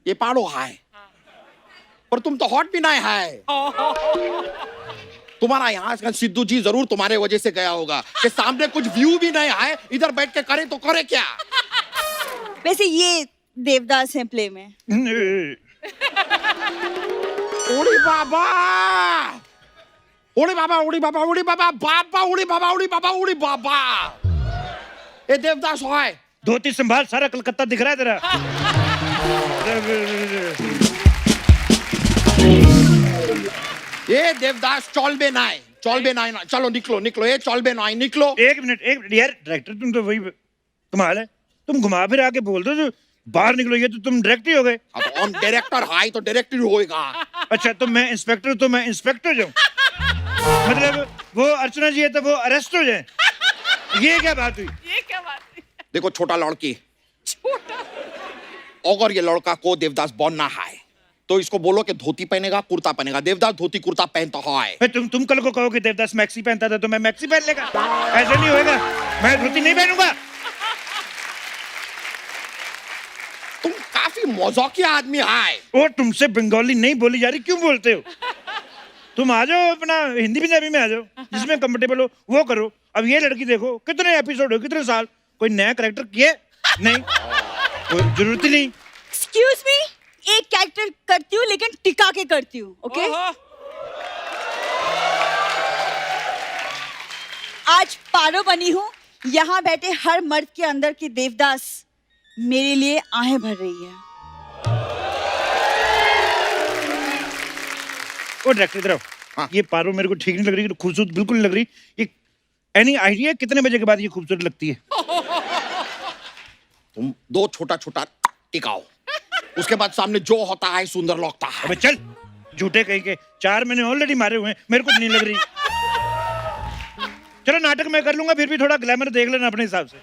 ये पारो है, पर तुम तो हॉट भी नहीं है। तुम्हारा यहाँ का सिद्धू जी जरूर तुम्हारे वजह से गया होगा कि सामने कुछ व्यू भी नहीं है, इधर बैठ के करे तो करे क्या। वैसे ये देवदास हैं प्ले में। ओड़ी बाबा उड़ी बाबा उड़ी बाबा उड़ी बाबा बाबा उड़ी बाबा उड़ी बाबा उड़ी बाबा, ये देवदास है। धोती संभाल, सारा कलकत्ता दिख रहा है तेरा। ये देवदास चौलबे नाई ना, चलो निकलो निकलो, ये चौलबे नाई निकलो। एक मिनट यार, डायरेक्टर तुम तो वही कमाल है, तुम घुमा फिर आके बोल दो तो बाहर निकलो, ये तो तुम डायरेक्टर ही हो गए। अब हम डायरेक्टर है तो डायरेक्टर होएगा। अच्छा, तो मैं इंस्पेक्टर, तो मैं इंस्पेक्टर जाऊं? मतलब वो अर्चना जी है तो वो अरेस्ट हो जाए, ये क्या बात हुई? ये क्या बात है? देखो छोटा लड़की, अगर ये लड़का को देवदास बनना है तो इसको बोलो कि धोती पहनेगा कुर्ता पहनेगा। देवदास धोती कुर्ता पहनता है। तुम कल को कहो कि देवदास मैक्सी पहनता था तो मैं मैक्सी पहन लेगा, ऐसे नहीं होएगा। मैं धोती नहीं पहनूंगा। तुम काफी मजाकिया आदमी है। और तुमसे बंगाली नहीं बोली जा रही, क्यों बोलते हो? तुम आ जाओ, अपना हिंदी पंजाबी में आ जाओ, जिसमें कंफर्टेबल हो वो करो। अब ये लड़की देखो, कितने एपिसोड हो, कितने साल, कोई नया कैरेक्टर किए नहीं, कोई जरूरत ही नहीं। एक्सक्यूज मी, एक कैरेक्टर करती हूँ लेकिन टिका के करती हूँ, ओके? ओहो, आज पारो बनी हूँ, यहाँ बैठे हर मर्द के अंदर की देवदास मेरे लिए आहें भर रही है। ओ डायरेक्टर इधर आओ। हाँ। ये पारो मेरे को ठीक नहीं लग रही, खूबसूरत बिल्कुल नहीं लग रही। ये एनी आइडिया कितने बजे के बाद ये खूबसूरत लगती है? तुम 2 छोटा छोटा टिकाओ, उसके बाद सामने जो होता है सुंदर लगता है। अबे चल, झूठे कहीं के 4 मैंने ऑलरेडी मारे हुए हैं, मेरे को नहीं लग रही। चलो नाटक मैं कर लूंगा, फिर भी थोड़ा ग्लैमर देख लेना अपने हिसाब से।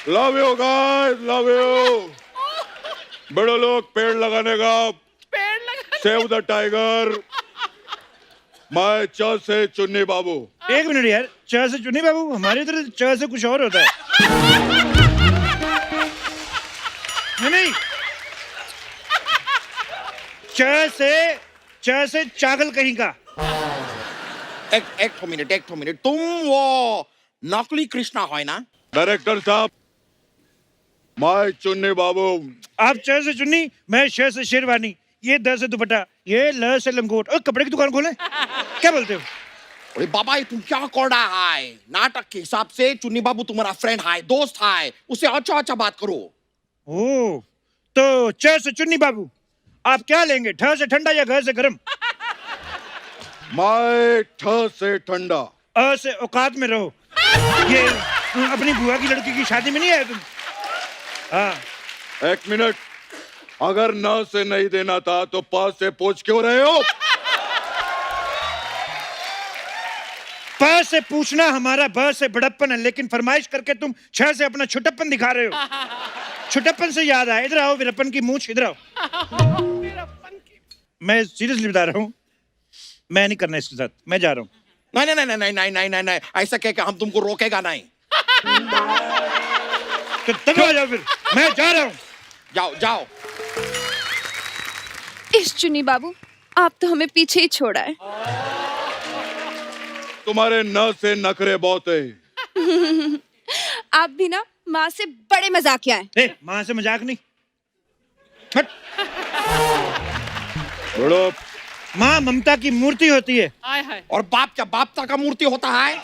Love you guys, love you. बड़े लोग पेड़ लगाने का, सेव द टाइगर। मैं च से चुन्नी बाबू। एक मिनट यार, च से चुन्नी बाबू, हमारे इधर च से कुछ और होता है। नहीं, च से च से चागल कहीं का। एक मिनट तुम वो नकली कृष्णा है ना? डायरेक्टर साहब, मैं चुन्नी बाबू। आप च से चुन्नी, मैं श से शेरवानी, ये द से दुपट्टा, ये ल से लंगोट। और कपड़े की दुकान खोले, क्या बोलते हो? अरे बाबा, ये तुम क्या कर रहा है? नाटक के हिसाब से चुन्नी बाबू तुम्हारा फ्रेंड है, दोस्त है, उससे अच्छा अच्छा बात करो। ओ, तो च से चुन्नी बाबू, आप क्या लेंगे, ठ से ठंडा या घ से गरम? मैं ठ से ठंडा। अ से औकात में रहो। ये अपनी बुआ की लड़की की शादी में नहीं आए तुम? हाँ। एक मिनट, अगर न से नहीं देना था तो प से पूछ क्यों रहे हो? प से पूछना हमारा ब से बड़प्पन है, लेकिन फरमाइश करके तुम छ से अपना छुटप्पन दिखा रहे हो। छुटप्पन से याद आया, इधर आओ, वीरप्पन की मूंछ इधर आओ। मैं सीरियसली बता रहा हूँ, मैं नहीं करना इसके साथ, मैं जा रहा हूँ। नहीं, ऐसा कह के हम तुमको रोकेगा नहीं। तो तब आ जाओ फिर, मैं जा रहा हूँ। जाओ। इस चुन्नी बाबू, आप तो हमें पीछे ही छोड़ा है। तुम्हारे न से नखरे बहुत है। आप भी ना माँ से बड़े मजाकिया हैं। माँ से मजाक नहीं, हट। बड़ो, माँ ममता की मूर्ति होती है। और बाप क्या बापता का मूर्ति होता है?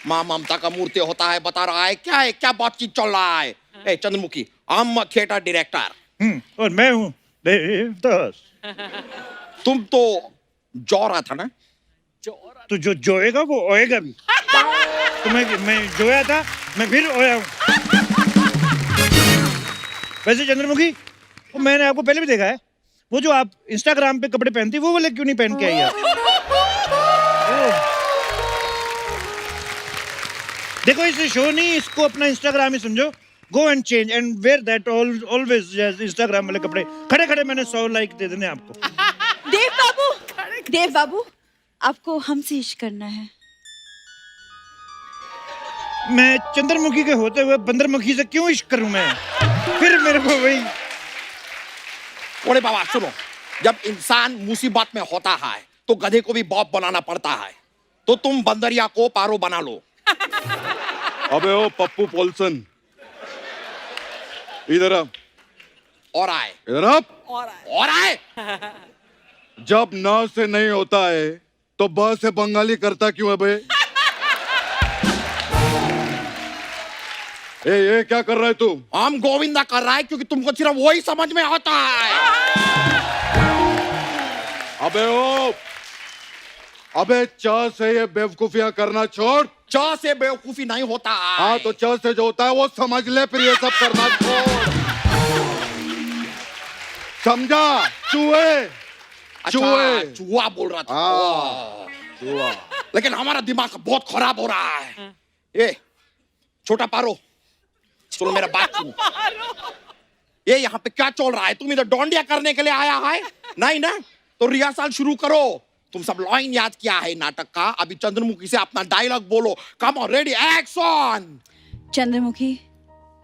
माँ ममता का मूर्ति होता है, बता रहा है क्या? क्या बातचीत चल रहा है? ए Chandramukhi, I am theatre director. और मैं हूँ देवदास। तुम तो जो रहा था ना? तो जो जोएगा वो ओएगा भी। तो मैं जोया था, मैं फिर ओया हूँ। वैसे चंद्रमुखी, वो मैंने आपको पहले भी देखा है, वो जो आप इंस्टाग्राम पे कपड़े पहनती वो वाले क्यों नहीं पहन के आई आप? देखो, इसे शो नहीं, इसको अपना इंस्टाग्राम ही समझो। Go and change and wear that always Instagram वाले कपड़े। खड़े खड़े मैंने 100 लाइक दे देने आपको। देव बाबू, आपको हमसे इश्क करना है। मैं चंद्रमुखी के होते हुए बंदरमुखी से क्यों इश्क करूं मैं? फिर मेरे को वही। ओरे बाबा सुनो, जब इंसान मुसीबत में होता है तो गधे को भी बाप बनाना पड़ता है। तो तुम बंदरिया को पारो बना लो। अबे ओ पप्पू पोल्सन, इधर आ। और आए, इधर आ। और आए। जब न से नहीं होता है तो ब से बंगाली करता क्यों है बे? ये क्या कर रहा है तू? हम गोविंदा कर रहा है क्योंकि तुमको सिर्फ वही समझ में आता है। अबे च से ये बेवकूफियां करना छोड़। च से बेवकूफी नहीं होता है। हाँ तो च से जो होता है वो समझ ले, फिर ये सब करना छोड़। समझा? चूहे। चूहा बोल रहा था। चूहा। लेकिन हमारा दिमाग बहुत खराब हो रहा है। ये छोटा पारो, सुनो मेरा बात सुनो। ये यहाँ पे क्या चल रहा है? तुम इधर डोंडिया करने के लिए आया है? नहीं ना? तो रिहर्सल शुरू करो। तुम सब लाइन याद किया है नाटक का, अभी चंद्रमुखी से अपना डायलॉग बोलो। Come on, ready, action. Chandramukhi,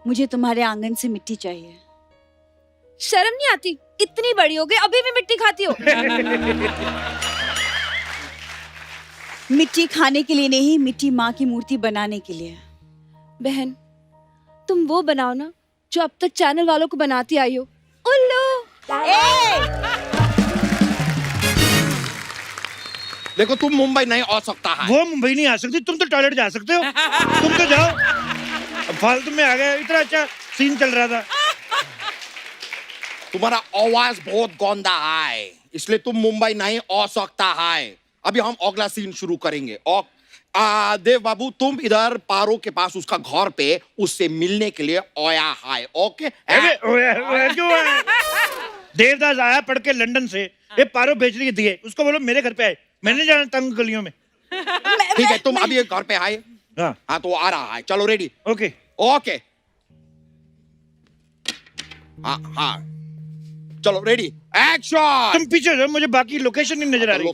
मुझे तुम्हारे आंगन से मिट्टी चाहिए। शर्म नहीं आती? इतनी बड़ी हो गई अभी भी मिट्टी खाती हो? मिट्टी खाने के लिए नहीं, मिट्टी माँ की मूर्ति बनाने के लिए। बहन, तुम वो बनाओ ना जो अब तक चैनल वालों को बनाती आई हो। उल्लू। देखो, तुम मुंबई नहीं आ सकता है। वो मुंबई नहीं आ सकती, तुम तो टॉयलेट जा सकते हो। तुम तो जाओ, अब फालतू में आ गए। इतना अच्छा सीन चल रहा था। तुम्हारा आवाज बहुत गंदा है, इसलिए तुम मुंबई नहीं आ सकता है। अभी हम अगला सीन शुरू करेंगे। देव बाबू, तुम इधर पारो के पास उसका घर पे उससे मिलने के लिए आया है। ओके? क्यों आया? देवदास आया पढ़ के लंदन से, ये पारो बेचने के दिए, उसको बोलो मेरे घर पे आए। मैंने जाना तंग गलियों में। ठीक है, तुम अभी घर पे आए। हाँ तो आ रहा है। चलो रेडी? ओके। हाँ चलो रेडी, एक्शन। तुम पीछे जाओ, मुझे बाकी लोकेशन नहीं नजर आ रही।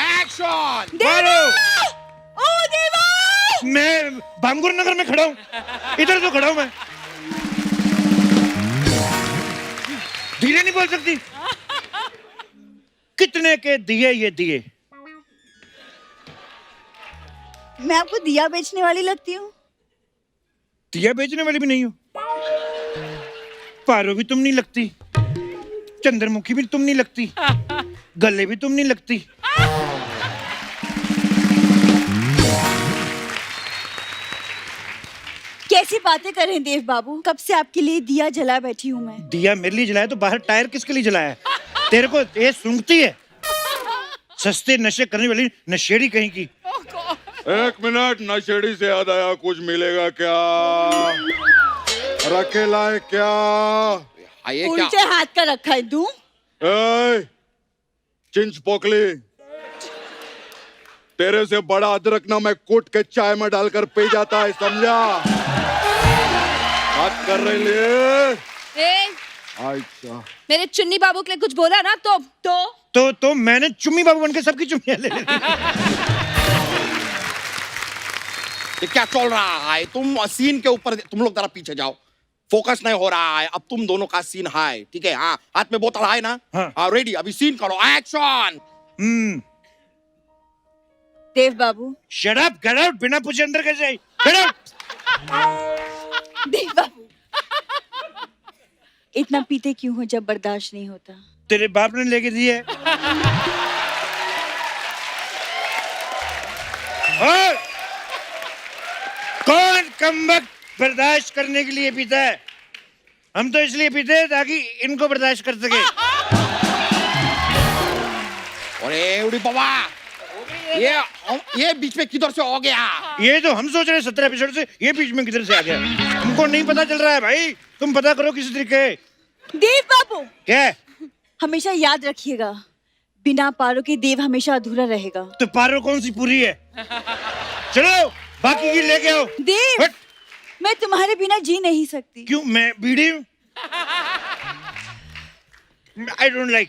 एक्शन। मैं भांगुर नगर में खड़ा हूँ, इधर तो खड़ा हूँ मैं। ये नहीं बोल सकती? कितने के दिए ये दिए? मैं आपको दिया बेचने वाली लगती हूँ? दिया बेचने वाली भी नहीं हो, पारो भी तुम नहीं लगती, चंद्रमुखी भी तुम नहीं लगती, गले भी तुम नहीं लगती। कैसी बातें कर रहे हैं देव बाबू? कब से आपके लिए दिया जला बैठी हूँ मैं। दिया मेरे लिए जलाया तो बाहर टायर किसके लिए जलाया है? तेरे को ये सूंघती है? सस्ते नशे करने वाली नशेड़ी कहीं की। एक मिनट, नशेड़ी से याद आया, कुछ मिलेगा क्या? रखेला है क्या? ये क्या? उल्टे हाथ का रखा है दूं? ए, चिंच पोकली, तेरे से बड़ा अदरक ना मैं कूट के चाय में डालकर पी जाता है, समझा? बात कर रही ले? अच्छा, मेरे चुन्नी बाबू के लिए कुछ बोला ना तो मैंने चुम्मी बाबू बनके सबकी चुम्मियां ले ली। ये क्या चल रहा है? तुम सीन के ऊपर, तुम लोग जरा पीछे जाओ, फोकस नहीं हो रहा है। अब तुम दोनों का सीन है, ठीक है? हाँ, हाथ में बोतल है ना? हाँ, रेडी? अभी सीन करो, एक्शन। देव बाबू। शट अप, गेट आउट, बिना पूछे अंदर कैसे आई? Get out. देव बाबू, इतना पीते क्यों हो जब बर्दाश्त नहीं होता? तेरे बाप ने लेके दी है। और कौन कमबख्त बर्दाश्त करने के लिए पीता है? हम तो इसलिए पीते हैं ताकि इनको बर्दाश्त कर सके। अरे उड़ी बाबा, ये बीच में किधर से हो गया? ये तो हम सोच रहे हैं 17 एपिसोड से, ये बीच में किधर से आ गया? हमको नहीं पता चल रहा है भाई, तुम पता करो किसी तरीके। देव बाबू, क्या? हमेशा याद रखिएगा, बिना पारो के देव हमेशा अधूरा रहेगा। तो पारो कौन सी पूरी है? चलो बाकी की लेके आओ। देव, मैं तुम्हारे बिना जी नहीं सकती। क्यों? मैं बीड़ी हूँ? I don't like।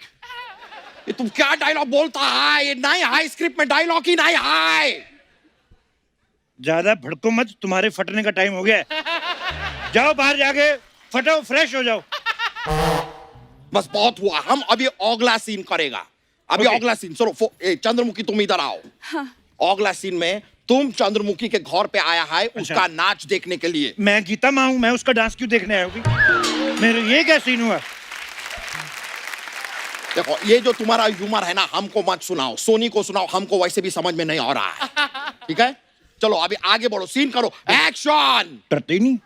ये तुम क्या डायलॉग बोलता है? ये नहीं है स्क्रिप्ट में, डायलॉग ही नहीं है। ज्यादा भड़को मत, तुम्हारे फटने का टाइम हो गया है। जाओ बाहर जाके फटो, फ्रेश हो जाओ। बस बहुत हुआ, हम अभी अगला सीन करेगा। अभी अगला सीन, चलो चंद्रमुखी तुम इधर आओ। हाँ। अगला सीन में तुम चंद्रमुखी के घर पे आया है उसका नाच देखने के लिए। मैं गीता माँ हूँ, मैं उसका डांस क्यों देखने आया हूँ? मेरे ये क्या सीन हुआ? देखो, ये जो तुम्हारा ह्यूमर है ना, हमको मत सुनाओ, सोनी को सुनाओ, हमको वैसे भी समझ में नहीं आ रहा है। ठीक है, चलो अभी आगे बढ़ो, सीन करो, एक्शन। डरते ही नहीं।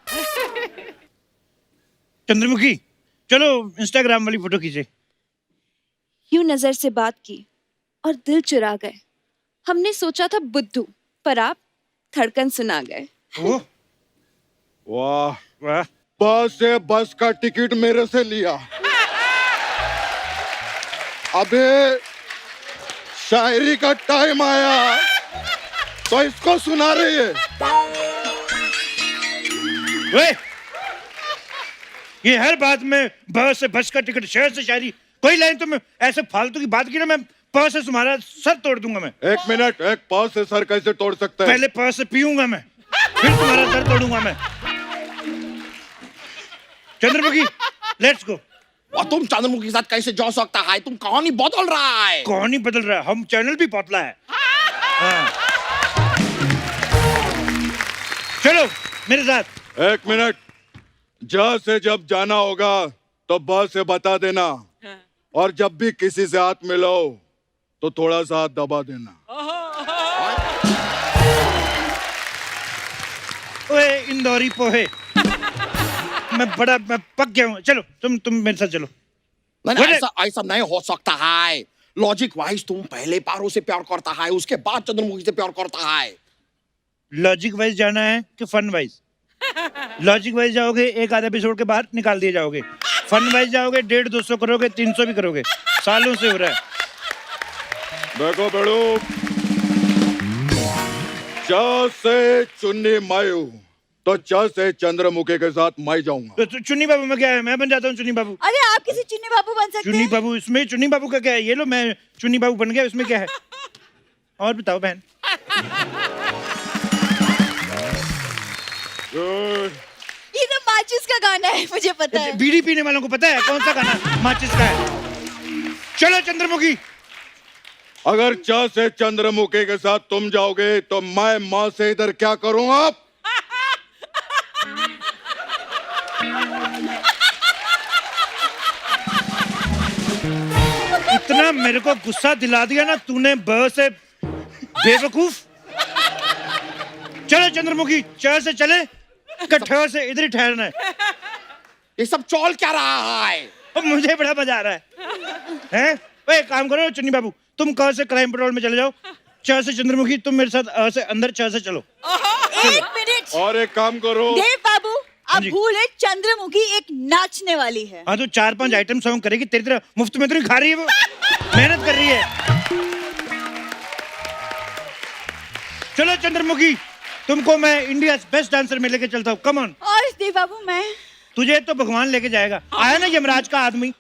चंद्रमुखी, चलो इंस्टाग्राम वाली फोटो खींचे। यूं नजर से बात की और दिल चुरा गए। हमने सोचा था बुद्धू, पर आप धड़कन सुना गए। वाह वाह, बस से बस का टिकट मेरे से लिया, अबे शायरी का टाइम आया तो इसको सुना रही है। वे, ये हर बात में बस से बस का टिकट, शहर से शायरी, कोई लाइन तो मैं ऐसे फालतू की बात की ना, मैं पास से तुम्हारा सर तोड़ दूंगा मैं। एक मिनट, एक पास से सर कैसे तोड़ सकते हैं? पहले पास से पीऊंगा मैं, फिर तुम्हारा सर तोड़ूंगा मैं। Chandramukhi, let's go. और तुम चंद्रमुखी के साथ कैसे जा सकता है? तुम कहानी बदल रहा है। कहानी बदल रहा है? हम चैनल भी पतला है। हाँ। चलो मेरे साथ। एक मिनट, जा से जब जाना होगा तो बस से बता देना, और जब भी किसी से हाथ मिलो तो थोड़ा सा हाथ दबा देना। ओए इंदौरी पोहे, मैं पक गया हूँ। चलो तुम मेरे साथ चलो। नहीं, ऐसा नहीं हो सकता है। लॉजिक वाइज तुम पहले पारो से प्यार करता है, उसके बाद चंद्रमुखी से प्यार करता है। लॉजिक वाइज जाना है कि फन वाइज? लॉजिक वाइज जाओगे एक आधे एपिसोड के बाद निकाल दिए जाओगे, फन वाइज जाओगे 150-200 करोगे, 300 भी करोगे। सालों से हो रहा है। देखो बेड़ू, चा से चुन्नी मायू तो चा से चंद्रमुखी के साथ मैं जाऊंगा। तो चुन्नी बाबू में क्या है? मैं बन जाता हूँ चुन्नी बाबू। अरे आप किसी चुन्नी बाबू बन सकते हैं। चुन्नी बाबू, इसमें चुन्नी बाबू का क्या है? ये लो, मैं चुन्नी बाबू बन गया, इसमें क्या है? और बताओ बहन। ये तो माचिस का गाना है, मुझे पता है। बीड़ी पीने वालों को पता है कौन सा गाना माचिस का है। चलो चंद्रमुखी। अगर च से चंद्रमुखी के साथ तुम जाओगे तो मैं माँ से इधर क्या करूंगा? इतना मेरे को गुस्सा दिला दिया ना तूने ब से, बेवकूफ। चलो चंद्रमुखी, च से चले, ठ से इधर ही ठहरना है। ये सब चौल क्या रहा है? अब मुझे बड़ा मजा आ रहा है। हैं? ओए काम करो चुन्नी बाबू, तुम क से क्राइम पेट्रोल में चले जाओ, च से चंद्रमुखी तुम मेरे साथ अ से अंदर, च से चलो। एक मिनट, और एक काम करो, देव बाबू आप जी। भूले चंद्रमुखी एक नाचने वाली है। हाँ तो 4-5 आइटम सॉन्ग करेगी, तेरी तरह मुफ्त में तो नहीं खा रही है वो, मेहनत कर रही है। चलो चंद्रमुखी, तुमको मैं इंडिया बेस्ट डांसर में लेके चलता हूँ, कम ऑन। और देव बाबू मैं तुझे तो भगवान लेके जाएगा। आया ना यमराज का आदमी,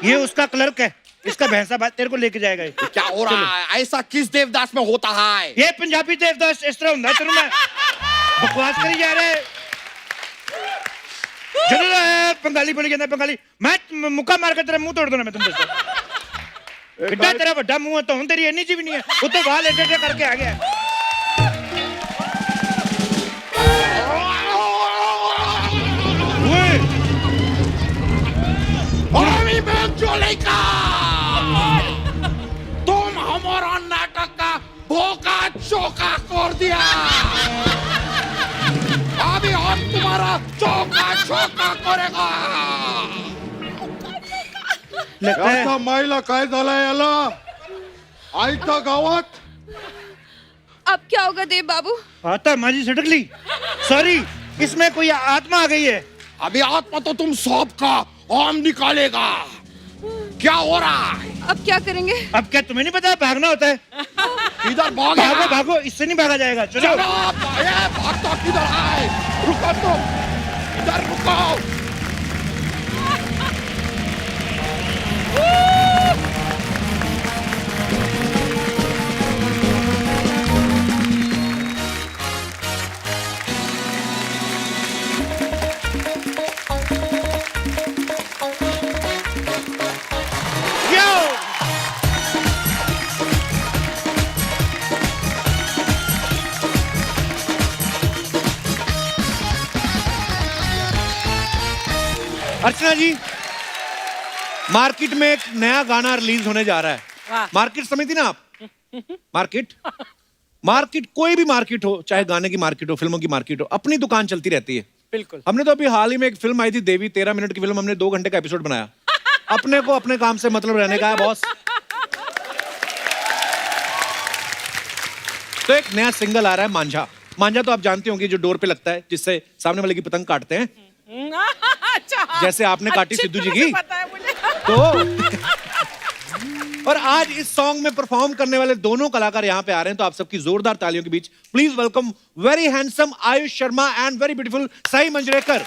ये उसका क्लर्क है, इसका भैंसा बात तेरे को लेके जाएगा ये। क्या हो रहा है? ऐसा किस देवदास में होता है? ये पंजाबी देवदास इस तरह ਹੁੰਦਾ तेरे में बकवास करी जा रहे। चलो बंगाली बोली जाता बंगाली, मैं मुक्का मार के तेरा मुंह तोड़ दूंगा मैं तुम दोस्तों। कितना तेरा बड़ा मुंह है, तो हूं तेरी इतनी सी भी नहीं है, वो तो बाल एडे करके आ गया। तुम हमारा नाटक का भोका चौका कर दिया। अभी हम तुम्हारा चौका चौका करेगा। लगता है याचा माईला काय झालंय याला? आयता गावात अब क्या होगा देव बाबू? आता माझी सटकली, सॉरी, इसमें कोई आत्मा आ गई है। अभी आत्मा तो तुम सबका आम निकालेगा। क्या हो रहा है? अब क्या करेंगे? अब क्या तुम्हें नहीं पता भागना होता है? इधर भागो भागो भागो, इससे नहीं भागा जाएगा। चलो भागता किधर है? रुको तुम, इधर रुको। अर्चना जी, मार्केट में एक नया गाना रिलीज होने जा रहा है। वाह। मार्केट समझती ना आप? मार्केट, मार्केट कोई भी मार्केट हो, चाहे गाने की मार्केट हो, फिल्मों की मार्केट हो, अपनी दुकान चलती रहती है। बिल्कुल। हमने तो अभी हाल ही में एक फिल्म आई थी देवी, 13 मिनट की फिल्म, हमने 2 घंटे का एपिसोड बनाया। अपने को अपने काम से मतलब रहने का है बॉस। तो एक नया सिंगल आ रहा है मांझा। मांझा तो आप जानती होंगी, जो डोर पे लगता है जिससे सामने वाले की पतंग काटते हैं। अच्छा, जैसे आपने काटी अच्छी सिद्धू जी तरह से की। पता है मुझे। तो और आज इस सॉन्ग में परफॉर्म करने वाले दोनों कलाकार यहाँ पे आ रहे हैं, तो आप सबकी जोरदार तालियों के बीच please welcome very handsome Aayush Sharma and very beautiful Sai Manjrekar.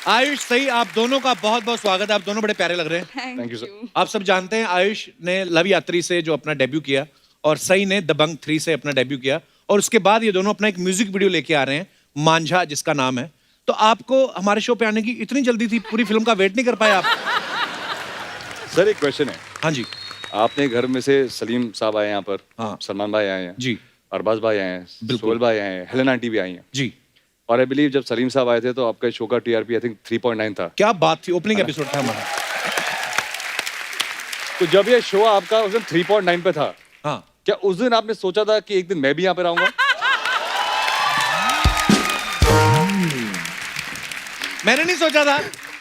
Aayush, Sai, आप दोनों का बहुत बहुत स्वागत है। आप दोनों बड़े प्यारे लग रहे हैं। Thank you. आप सब जानते हैं आयुष ने लव यात्री से जो अपना डेब्यू किया, और सई ने दबंग 3 से अपना डेब्यू किया, और उसके बाद ये दोनों अपना एक म्यूजिक वीडियो लेके आ रहे हैं मांझा, जिसका नाम है। तो आपको हमारे शो पे आने की इतनी जल्दी थी, पूरी फिल्म का वेट नहीं कर पाए आप? सर एक क्वेश्चन है। हाँ जी। आपने घर में से सलीम साहब आए यहाँ पर, हाँ। सलमान भाई आए हैं जी, अरबाज भाई आए हैं, सोहेल भाई आए हैं, हेलेन आंटी भी आई हैं जी। और आई बिलीव जब सलीम साहब आए थे तो आपका शो का टीआरपी आई थिंक 3.9 था। क्या बात थी, ओपनिंग एपिसोड था हमारा। तो जब ये शो आपका उस दिन 3.9 पे था, हाँ, क्या उस दिन आपने सोचा था कि एक दिन मैं भी यहाँ पे रहूंगा? मैंने नहीं सोचा था,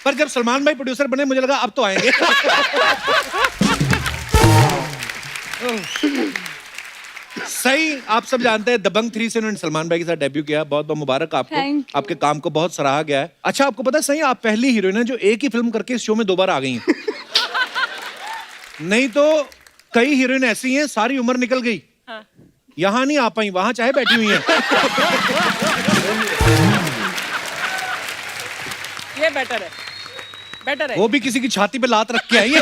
पर जब सलमान भाई प्रोड्यूसर बने मुझे लगा अब तो आएंगे। सही, आप सब जानते हैं दबंग 3 से उन्होंने सलमान भाई के साथ डेब्यू किया। बहुत बहुत मुबारक आपको, आपके काम को बहुत सराहा गया है। अच्छा, आपको पता है सही, आप पहली हीरोइन है जो एक ही फिल्म करके इस शो में 2 बार आ गई हैं। नहीं तो कई हीरोइन ऐसी हैं सारी उम्र निकल गई, यहाँ नहीं आ पाई, वहां चाहे बैठी हुई हैं। ये बेटर है, बेटर है। वो भी किसी की छाती पे लात रख के आई है।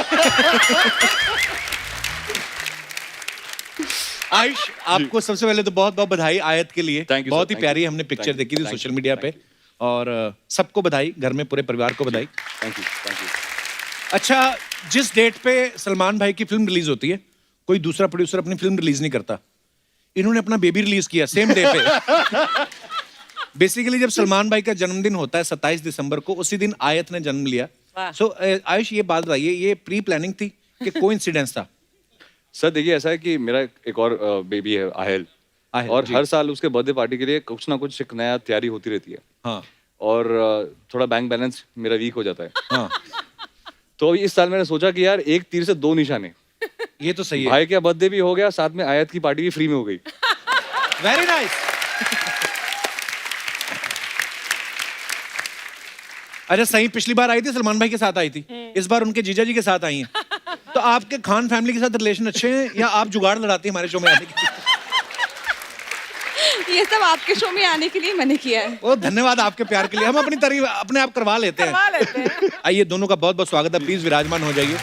आयुष, आपको सबसे पहले तो बहुत बहुत बधाई आयत के लिए। Thank you, बहुत sir. ही Thank प्यारी you. हमने पिक्चर Thank you. देखी थी Thank सोशल you. मीडिया पे, और सबको बधाई, घर में पूरे परिवार को बधाई। Thank you. अच्छा, जिस डेट पे सलमान भाई की फिल्म रिलीज होती है, कोई दूसरा प्रोड्यूसर अपनी फिल्म रिलीज नहीं करता। इन्होंने अपना बेबी रिलीज किया सेम डे पे। बेसिकली जब सलमान भाई का जन्मदिन होता है 27 दिसंबर को, उसी दिन आयत ने जन्म लिया। सो आयुष, ये बात बताइए, ये प्री प्लानिंग थी कि कोइंसिडेंस था? सर देखिए, ऐसा है कि मेरा एक और बेबी है, आहिल, और जी। हर साल उसके बर्थडे पार्टी के लिए कुछ ना कुछ एक नया तैयारी होती रहती है। हाँ। और थोड़ा बैंक बैलेंस मेरा वीक हो जाता है। हाँ। तो इस साल मैंने सोचा कि यार एक तीर से दो निशाने। ये तो सही है। भाई का बर्थडे भी हो गया, साथ में आयत की पार्टी भी फ्री में हो गई। Very nice. अच्छा, सही पिछली बार आई थी सलमान भाई के साथ आई थी, इस बार उनके जीजा जी के साथ आई हैं। तो आपके खान फैमिली के साथ रिलेशन अच्छे हैं, या आप जुगाड़ लड़ाती हैं हमारे शो में आने के लिए? ये सब आपके शो में आने के लिए मैंने किया है। ओ, धन्यवाद आपके प्यार के लिए, हम अपनी तारीफ अपने आप करवा लेते हैं। आइए, दोनों का बहुत बहुत स्वागत है, प्लीज विराजमान हो जाइए।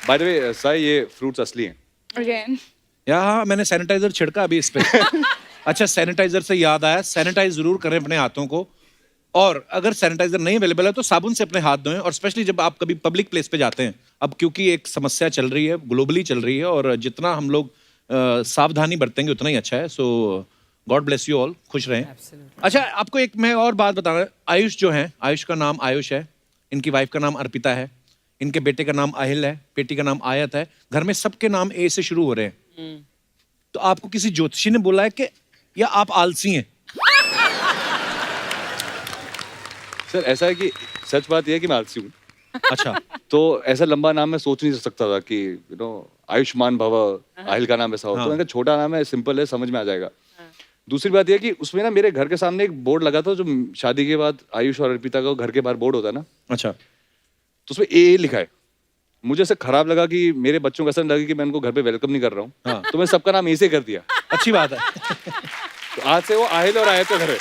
बाय द वे साई, ये फ्रूट्स असली हैं। Again. हाँ, मैंने सैनिटाइजर छिड़का अभी इस पे। अच्छा, सैनिटाइजर से याद आया, सैनिटाइज जरूर करें अपने हाथों को, और अगर सैनिटाइजर नहीं अवेलेबल है तो साबुन से अपने हाथ धोएं, और स्पेशली जब आप कभी पब्लिक प्लेस पे जाते हैं। अब क्योंकि एक समस्या चल रही है, ग्लोबली चल रही है, और जितना हम लोग सावधानी बरतेंगे उतना ही अच्छा है। सो गॉड ब्लेस यू ऑल, खुश रहें। अच्छा, आपको एक मैं और बात बताना, आयुष जो है, आयुष का नाम आयुष है, इनकी वाइफ का नाम अर्पिता है, इनके बेटे का नाम अहिल है, बेटी का नाम आयत है, घर में सबके नाम ए से शुरू हो रहे हैं। तो आपको किसी ज्योतिषी ने बोला है कि, या आप आलसी हैं? सर ऐसा है कि सच बात यह है कि मैं आलसी हूँ। अच्छा। तो ऐसा लंबा नाम मैं सोच नहीं सकता था कि आयुष्मान भव, आहिल का नाम ऐसा हो। तो मैंने कहा छोटा नाम है, सिंपल है, समझ में आ जाएगा। दूसरी बात यह कि उसमें ना मेरे घर के सामने एक बोर्ड लगा था, जो शादी के बाद आयुष और अर्पिता का घर के बाहर बोर्ड होता है ना। अच्छा। तो उसमें ए लिखा है। मुझे ऐसा खराब लगा कि मेरे बच्चों को ऐसा लगा कि मैं उनको घर पे वेलकम नहीं कर रहा हूँ। तो मैं सबका नाम ए से कर दिया। अच्छी बात है। तो आज से वो आहिल और आयत का घर है।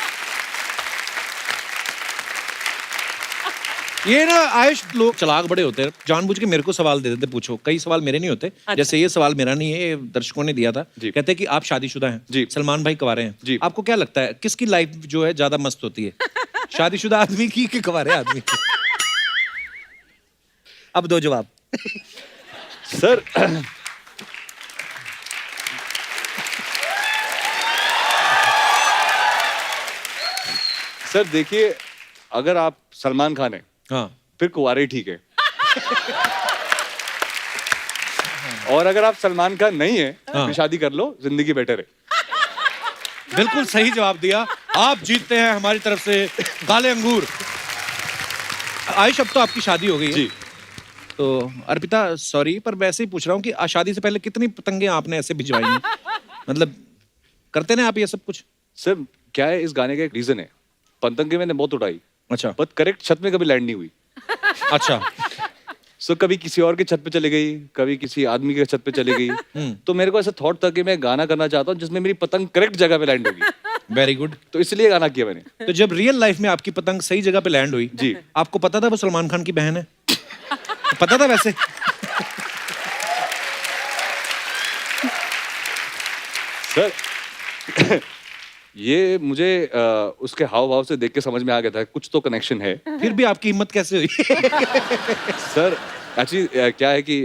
ये ना आयुष, लोग चालाक बड़े होते हैं, जानबूझ के मेरे को सवाल दे देते, पूछो। कई सवाल मेरे नहीं होते। जैसे ये सवाल मेरा नहीं है, ये दर्शकों ने दिया था। कहते हैं कि आप शादीशुदा हैं जी, सलमान भाई कुंवारे हैं जी, आपको क्या लगता है किसकी लाइफ जो है ज्यादा मस्त होती है, शादीशुदा आदमी की कि कुंवारे आदमी की? अब दो जवाब। सर सर देखिए, अगर आप सलमान खान हैं, हाँ, फिर कुंवारे ठीक है। और अगर आप सलमान खान नहीं है, फिर शादी कर लो, जिंदगी बेटर है। बिल्कुल सही जवाब दिया। आप जीतते हैं हमारी तरफ से काले अंगूर। आयुष, अब तो आपकी शादी हो गई है जी। तो अर्पिता, सॉरी पर वैसे ही पूछ रहा हूँ कि शादी से पहले कितनी पतंगे आपने ऐसे भिजवाई हैं? मतलब करते ना आप ये सब कुछ? सर क्या है, इस गाने का एक रीजन है। पतंगे मैंने बहुत उड़ाई, अच्छा, पर करेक्ट छत में कभी लैंड नहीं हुई। अच्छा। सो कभी किसी और की छत पे चली गई, कभी किसी आदमी के छत पे चली गई। तो मेरे को ऐसा थॉट था कि मैं गाना करना चाहता हूँ जिसमें मेरी पतंग करेक्ट जगह पे लैंड होगी। Very good. तो इसलिए गाना किया मैंने। तो जब रियल लाइफ में आपकी पतंग सही जगह पे लैंड हुई जी, आपको पता था वो सलमान खान की बहन है? तो पता था वैसे? सर ये मुझे उसके हाव भाव से देख के समझ में आ गया था कुछ तो कनेक्शन है। फिर भी आपकी हिम्मत कैसे हुई? सर एक्चुअली क्या है कि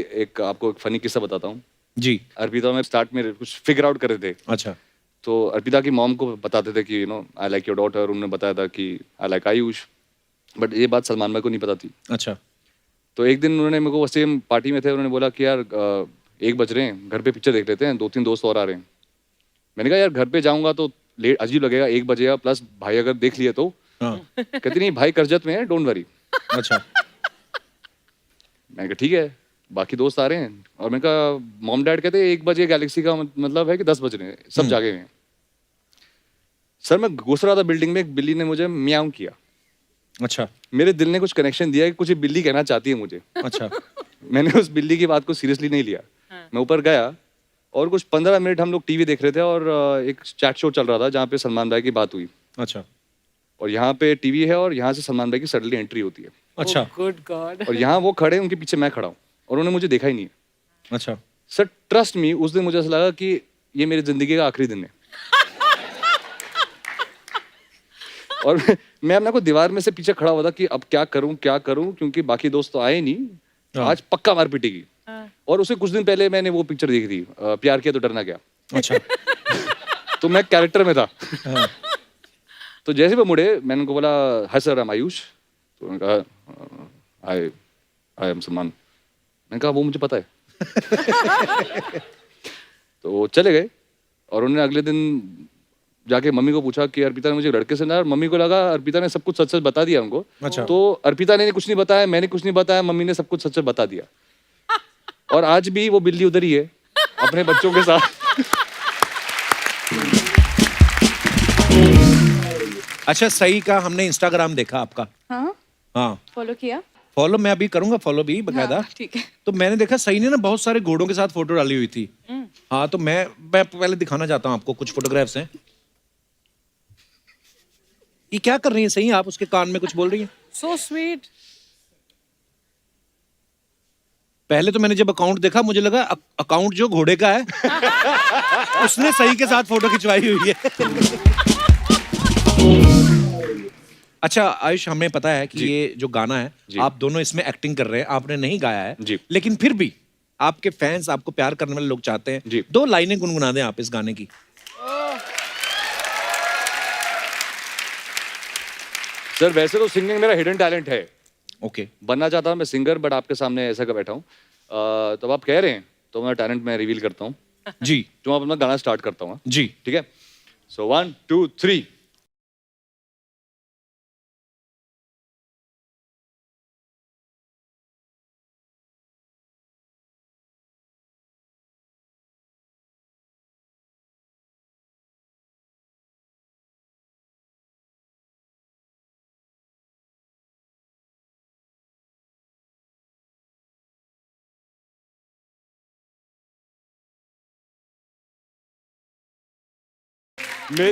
आपको एक फनी किस्सा बताता हूँ जी। अर्पिता में स्टार्ट में कुछ फिगर आउट कर रहे थे। अच्छा। तो अर्पिता की मॉम को बताते थे कि आई लाइक योर डॉटर। उन्होंने बताया था कि आई लाइक आयुष, बट ये बात सलमान भाई को नहीं पता थी। अच्छा। तो एक दिन उन्होंने मेरे को सेम पार्टी में थे, उन्होंने बोला कि यार 1 बज रहे हैं, घर पे पिक्चर देख लेते हैं, 2-3 दोस्त और आ रहे हैं। मैंने कहा यार घर पे जाऊंगा तो लेट अजीब लगेगा, 1 बजेगा, प्लस भाई अगर देख लिया तो। कहती नहीं भाई करजत में है, डोंट वरी। अच्छा। मैंने कहा ठीक है, बाकी दोस्त आ रहे हैं। और मैंने कहा मॉम डैड कहते 1 बजे गैलेक्सी का मतलब है कि 10 बज रहे हैं, सब जागे हुए हैं। सर मैं घुस रहा था बिल्डिंग में, एक बिल्ली ने मुझे म्याऊं किया। अच्छा। मेरे दिल ने कुछ कनेक्शन दिया कि कुछ बिल्ली कहना चाहती है मुझे। अच्छा। मैंने उस बिल्ली की बात को सीरियसली नहीं लिया। मैं ऊपर गया और कुछ 15 मिनट हम लोग टीवी देख रहे थे और एक चैट शो चल रहा था जहाँ पे सलमान भाई की बात हुई। अच्छा। और यहाँ पे टीवी है और यहाँ से सलमान भाई की सडनली एंट्री होती है। अच्छा। Good God. और यहाँ वो खड़े, उनके पीछे मैं खड़ा हूँ। और उन्होंने मुझे देखा ही नहीं। अच्छा सर ट्रस्ट मी, उस दिन मुझे ऐसा लगा कि ये मेरी जिंदगी का आखिरी दिन है। और मैं अपने को दीवार में से पीछे खड़ा हुआ था कि अब क्या करूं क्योंकि बाकी दोस्त तो आए नहीं, आज पक्का मार पिटेगी। और उससे कुछ दिन पहले मैंने वो पिक्चर देखी थी, प्यार किया तो डरना क्या। अच्छा तो मैं कैरेक्टर में था। तो जैसे वो मुड़े, मैंने उनको बोला hi sir, I am Ayush. तो उन्होंने कहा आई एम सलमान। मैंने कहा वो मुझे पता है। तो वो चले गए और उन्होंने अगले दिन जाके मम्मी को पूछा कि अर्पिता ने मुझे लड़के से ना, और मम्मी को लगा अर्पिता ने सब कुछ सच सच बता दिया उनको। अच्छा। तो अर्पिता ने कुछ नहीं बताया, मैंने कुछ नहीं बताया, मम्मी ने सब कुछ सच सच बता दिया। और आज भी वो बिल्ली उधर ही है अपने बच्चों के साथ। अच्छा सही का हमने इंस्टाग्राम देखा आपका। हाँ हाँ फॉलो किया। फॉलो मैं अभी करूंगा, फॉलो भी बकायदा। ठीक है। तो मैंने देखा सही ने ना बहुत सारे घोड़ों के साथ फोटो डाली हुई थी। हाँ तो मैं पहले दिखाना चाहता हूँ आपको, कुछ फोटोग्राफ्स हैं। ये क्या कर रही है सही, आप उसके कान में कुछ बोल रही हैं? So sweet. पहले तो मैंने जब अकाउंट देखा मुझे लगा अकाउंट जो घोड़े का है उसने सही के साथ फोटो खिंचवाई हुई है। अच्छा आयुष, हमें पता है कि ये जो गाना है आप दोनों इसमें एक्टिंग कर रहे हैं, आपने नहीं गाया है, लेकिन फिर भी आपके फैंस, आपको प्यार करने वाले लोग चाहते हैं 2 लाइनें गुनगुना दें आप इस गाने की। सर वैसे तो सिंगिंग मेरा हिडन टैलेंट है। ओके। बनना चाहता हूँ मैं सिंगर, बट आपके सामने ऐसा कर बैठा हूँ। तो आप कह रहे हैं तो मेरा टैलेंट मैं रिवील करता हूँ जी। तो मैं अपना गाना स्टार्ट करता हूँ जी। ठीक है। सो 1 2 3।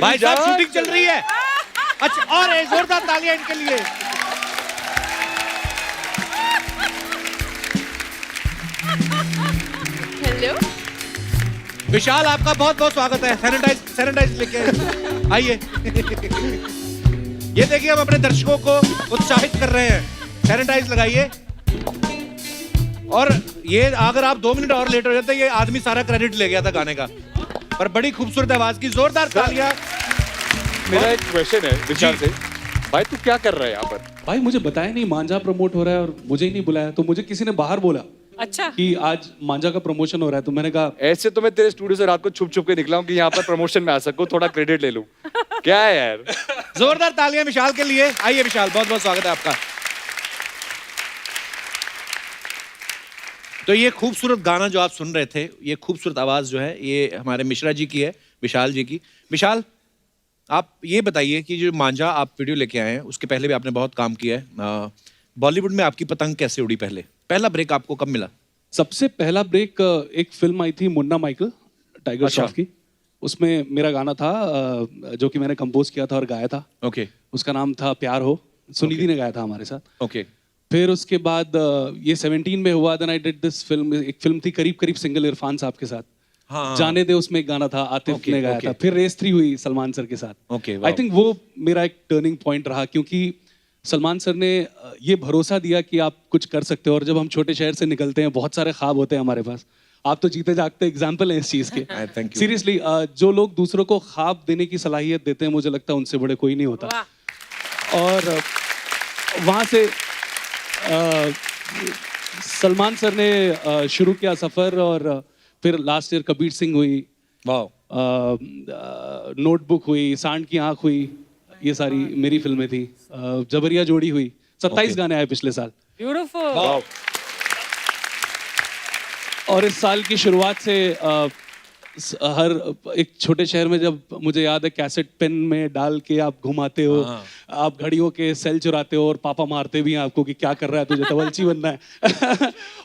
भाई साहब शूटिंग चल रही है। अच्छा और जोरदार तालियां इनके लिए। हेलो विशाल, आपका बहुत बहुत स्वागत है। सैनिटाइज लेके आइए। ये देखिए हम अपने दर्शकों को उत्साहित कर रहे हैं। सैनिटाइज लगाइए। और ये अगर आप 2 मिनट और लेट हो जाते ये आदमी सारा क्रेडिट ले गया था गाने का। पर बड़ी खूबसूरत आवाज की जोरदार तालियां। मेरा एक क्वेश्चन है विशाल से, भाई तू क्या कर रहा है यहाँ पर? भाई मुझे बताया नहीं मांझा प्रमोट हो रहा है और मुझे ही नहीं बुलाया, तो मुझे किसी ने बाहर बोला अच्छा कि आज मांझा का प्रमोशन हो रहा है, तो मैंने कहा ऐसे तो मैं तेरे स्टूडियो से रात को छुप छुप के निकला हूँ कि यहाँ पर प्रमोशन में आ सकूँ, थोड़ा क्रेडिट ले लूँ। क्या है यार। जोरदार तालियां विशाल के लिए। आइए विशाल, बहुत बहुत स्वागत है आपका। तो ये खूबसूरत गाना जो आप सुन रहे थे, ये खूबसूरत आवाज जो है ये हमारे मिश्रा जी की है, विशाल जी की। विशाल आप ये बताइए कि जो मांझा आप वीडियो लेके आए हैं उसके पहले भी आपने बहुत काम किया है। बॉलीवुड में आपकी पतंग कैसे उड़ी? पहला ब्रेक आपको कब मिला? सबसे पहला ब्रेक एक फिल्म आई थी मुन्ना माइकल, टाइगर श्रॉफ की। उसमें मेरा गाना था जो कि मैंने कंपोज किया था और गाया था। ओके। उसका नाम था प्यार हो, सुनिधि ने गाया था हमारे साथ। ओके। फिर उसके बाद ये 17 में हुआ, then I did this film. एक फिल्म थी करीब करीब सिंगल इरफान साहब के साथ। हाँ। जाने दे उसमें एक गाना था, आतिफ ने गाया था। फिर रेस 3 हुई सलमान सर के साथ। ओके। आई थिंक वो मेरा एक टर्निंग पॉइंट रहा, क्योंकि सलमान सर ने ये भरोसा दिया कि आप कुछ कर सकते हो। और जब हम छोटे शहर से निकलते हैं, बहुत सारे ख्वाब होते हैं हमारे पास। आप तो जीते जागते एग्जाम्पल हैं इस चीज़ के। सीरियसली जो लोग दूसरों को ख्वाब देने की सलाहियत देते हैं, मुझे लगता है उनसे बड़े कोई नहीं होता। और वहाँ से सलमान सर ने शुरू किया सफ़र, और फिर लास्ट ईयर कबीर सिंह हुई, नोटबुक हुई, सांड की आंख हुई, ये सारी मेरी फिल्में थी। जबरिया जोड़ी हुई। 27 गाने आए पिछले साल। ब्यूटीफुल। और इस साल की शुरुआत से हर एक छोटे शहर में, जब मुझे याद है कैसेट पेन में डाल के आप घुमाते हो, आप घड़ियों के सेल चुराते हो और पापा मारते भी हैं आपको कि क्या कर रहा है, तुझे तवलची बनना है।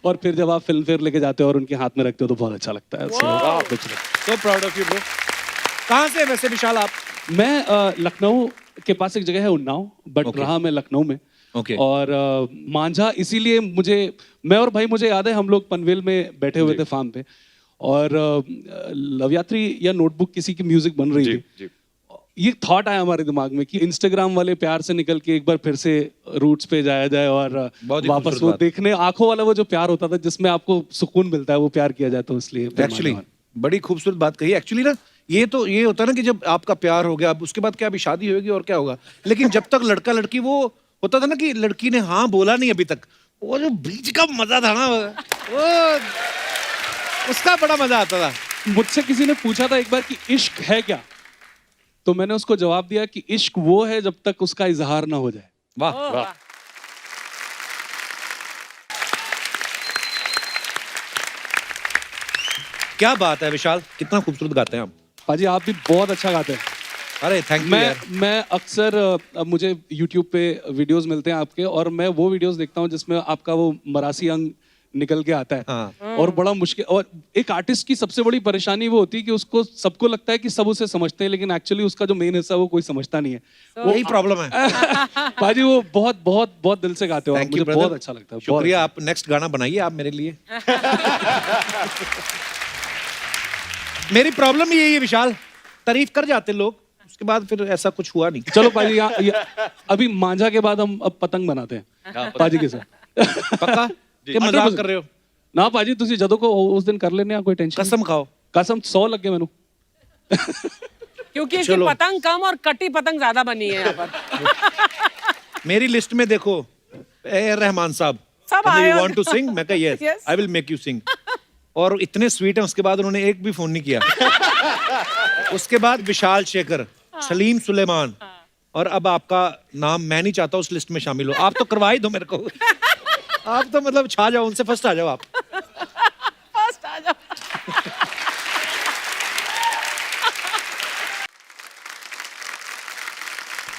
और फिर जब आप फिल्म फेयर लेके जाते हो और उनके हाथ में रखते हो तो बहुत अच्छा लगता है। So proud of you bro। कहाँ से वैसे विशाल आप? मैं लखनऊ के पास एक जगह है उन्नाव, बट रहा मैं लखनऊ में। Okay. और मांझा इसीलिए मैं और भाई मुझे याद है हम लोग पनवेल में बैठे हुए थे फार्म पे और लवयात्री या नोटबुक किसी की म्यूजिक बन रही थी। ये थॉट आया हमारे दिमाग में कि इंस्टाग्राम वाले प्यार से निकल के एक बार फिर से रूट्स पे जाया जाए और वापस वो देखने आंखों वाला वो जो प्यार होता था जिसमें आपको सुकून मिलता है वो प्यार किया जाए, तो इसलिए एक्चुअली बड़ी खूबसूरत बात कही। एक्चुअली ना ये होता है ना कि जब आपका प्यार हो गया अब उसके बाद क्या अभी शादी होगी और क्या होगा, लेकिन जब तक लड़का लड़की वो होता था ना कि लड़की ने हाँ बोला नहीं अभी तक, वो जो बीच का मजा था ना वो उसका बड़ा मजा आता था। मुझसे किसी ने पूछा था एक बार कि इश्क है क्या, तो मैंने उसको जवाब दिया कि इश्क वो है जब तक उसका इजहार ना हो जाए। वाह वाह, क्या बात है विशाल, कितना खूबसूरत गाते हैं आप। पाजी आप भी बहुत अच्छा गाते हैं। अरे थैंक यू। मैं अक्सर मुझे YouTube पे वीडियोस मिलते हैं आपके और मैं वो वीडियोस देखता हूँ जिसमें आपका वो मरासी अंग निकल के आता है। हाँ। और बड़ा मुश्किल, और एक आर्टिस्ट की सबसे बड़ी परेशानी वो होती है कि उसको सबको लगता है कि सब उसे समझते हैं लेकिन एक्चुअली उसका जो मेन हिस्सा वो कोई समझता नहीं है। वही प्रॉब्लम है। पाजी वो बहुत बहुत बहुत दिल से गाते हो आप, मुझे बहुत अच्छा लगता है। शुक्रिया, आप नेक्स्ट गाना बनाइए आप मेरे लिए। मेरी प्रॉब्लम यही है विशाल, तारीफ कर जाते लोग उसके बाद फिर ऐसा कुछ हुआ नहीं। चलो पाजी अभी मांझा के बाद हम अब पतंग बनाते हैं पाजी के साथ। पक्का कि मजाक कर रहे हो? ना पाजी तुसी जदों को उस दिन कर लेने कोई टेंशन। कसम खाओ। कसम 100 लग गए मैनू। क्योंकि इसकी पतंग कम और कटी पतंग ज्यादा बनी है यहाँ पर। मेरी लिस्ट में देखो ए रहमान साहब, सब आए यू वांट टू सिंग, मैं कहा yes I will make you sing. और इतने स्वीट हैं, उसके बाद उन्होंने एक भी फोन नहीं किया। उसके बाद विशाल शेखर, सलीम सुलेमान, और अब आपका नाम मैं नहीं चाहता उस लिस्ट में शामिल हो। आप तो करवा ही दो मेरे को। आप तो मतलब छा जाओ, उनसे फर्स्ट आ जाओ आप। फर्स्ट आ जाओ।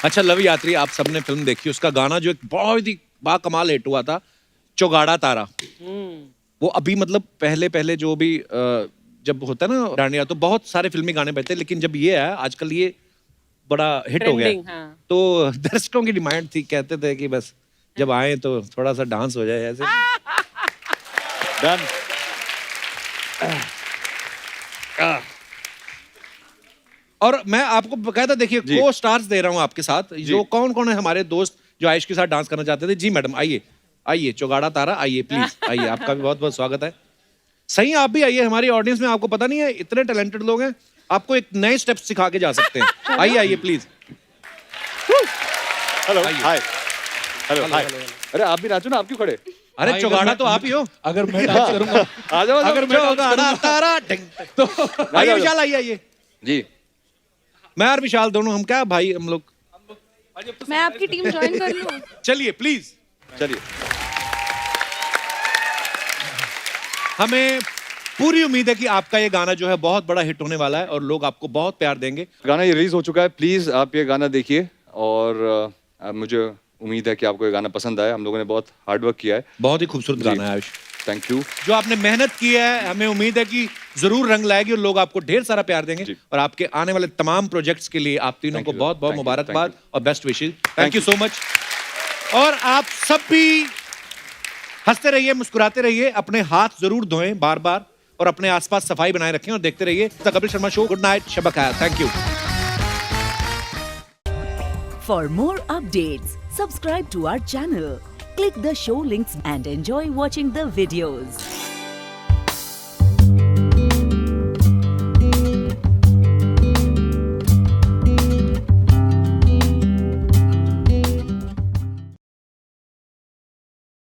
अच्छा लव यात्री आप सबने फिल्म देखी, उसका गाना जो एक बहुत ही बाकमाल हिट हुआ था, चौगाड़ा तारा, वो अभी मतलब पहले जो भी जब होता है ना डांडिया तो बहुत सारे फिल्मी गाने बजते, लेकिन जब ये है आजकल ये बड़ा हिट हो गया। हाँ। तो दर्शकों की डिमांड थी, कहते थे कि बस जब आए तो थोड़ा सा डांस हो जाए ऐसे। डन। और मैं आपको बकायदा देखिए को स्टार्स दे रहा हूं आपके साथ, जो कौन है हमारे दोस्त जो आयुष के साथ डांस करना चाहते थे। जी मैडम आइए चौगाड़ा तारा, आइए प्लीज आइए, आपका भी बहुत बहुत स्वागत है। सही आप भी आइए, हमारी ऑडियंस में आपको पता नहीं है इतने टैलेंटेड लोग हैं, आपको एक नए स्टेप्स सिखा के जा सकते हैं। आइए please. Hello hi, hello hi. अरे आप भी नाचो ना, आप क्यों खड़े? अरे चौगाड़ा तो आप ही हो। अगर मैं डांस करूंगा आ जाओ। अगर मैं चौगाड़ा तारा तो आइए विशाल आइए जी। मैं और विशाल दोनों हम क्या भाई हम लोग। मैं आपकी टीम ज्वाइन कर लूं? चलिए प्लीज चलिए। हमें पूरी उम्मीद है कि आपका ये गाना जो है बहुत बड़ा हिट होने वाला है और लोग आपको बहुत प्यार देंगे। गाना ये रिलीज हो चुका है, प्लीज आप ये गाना देखिए और मुझे उम्मीद है कि आपको ये गाना पसंद आया। हम लोगों ने बहुत हार्ड वर्क किया है। बहुत ही खूबसूरत गाना है आयुष, थैंक यू। जो आपने मेहनत की है हमें उम्मीद है कि जरूर रंग लाएगी और लोग आपको ढेर सारा प्यार देंगे। और आपके आने वाले तमाम प्रोजेक्ट्स के लिए आप तीनों को बहुत बहुत मुबारकबाद और best wishes. Thank you so much. और आप सब भी हंसते रहिए, मुस्कुराते रहिए, अपने हाथ जरूर धोएं बार बार और अपने आसपास सफाई बनाए रखें और देखते रहिए the Kapil Sharma show. Good night, शब खैर। Thank you. For more updates, subscribe to our channel, click the show links and enjoy watching the videos.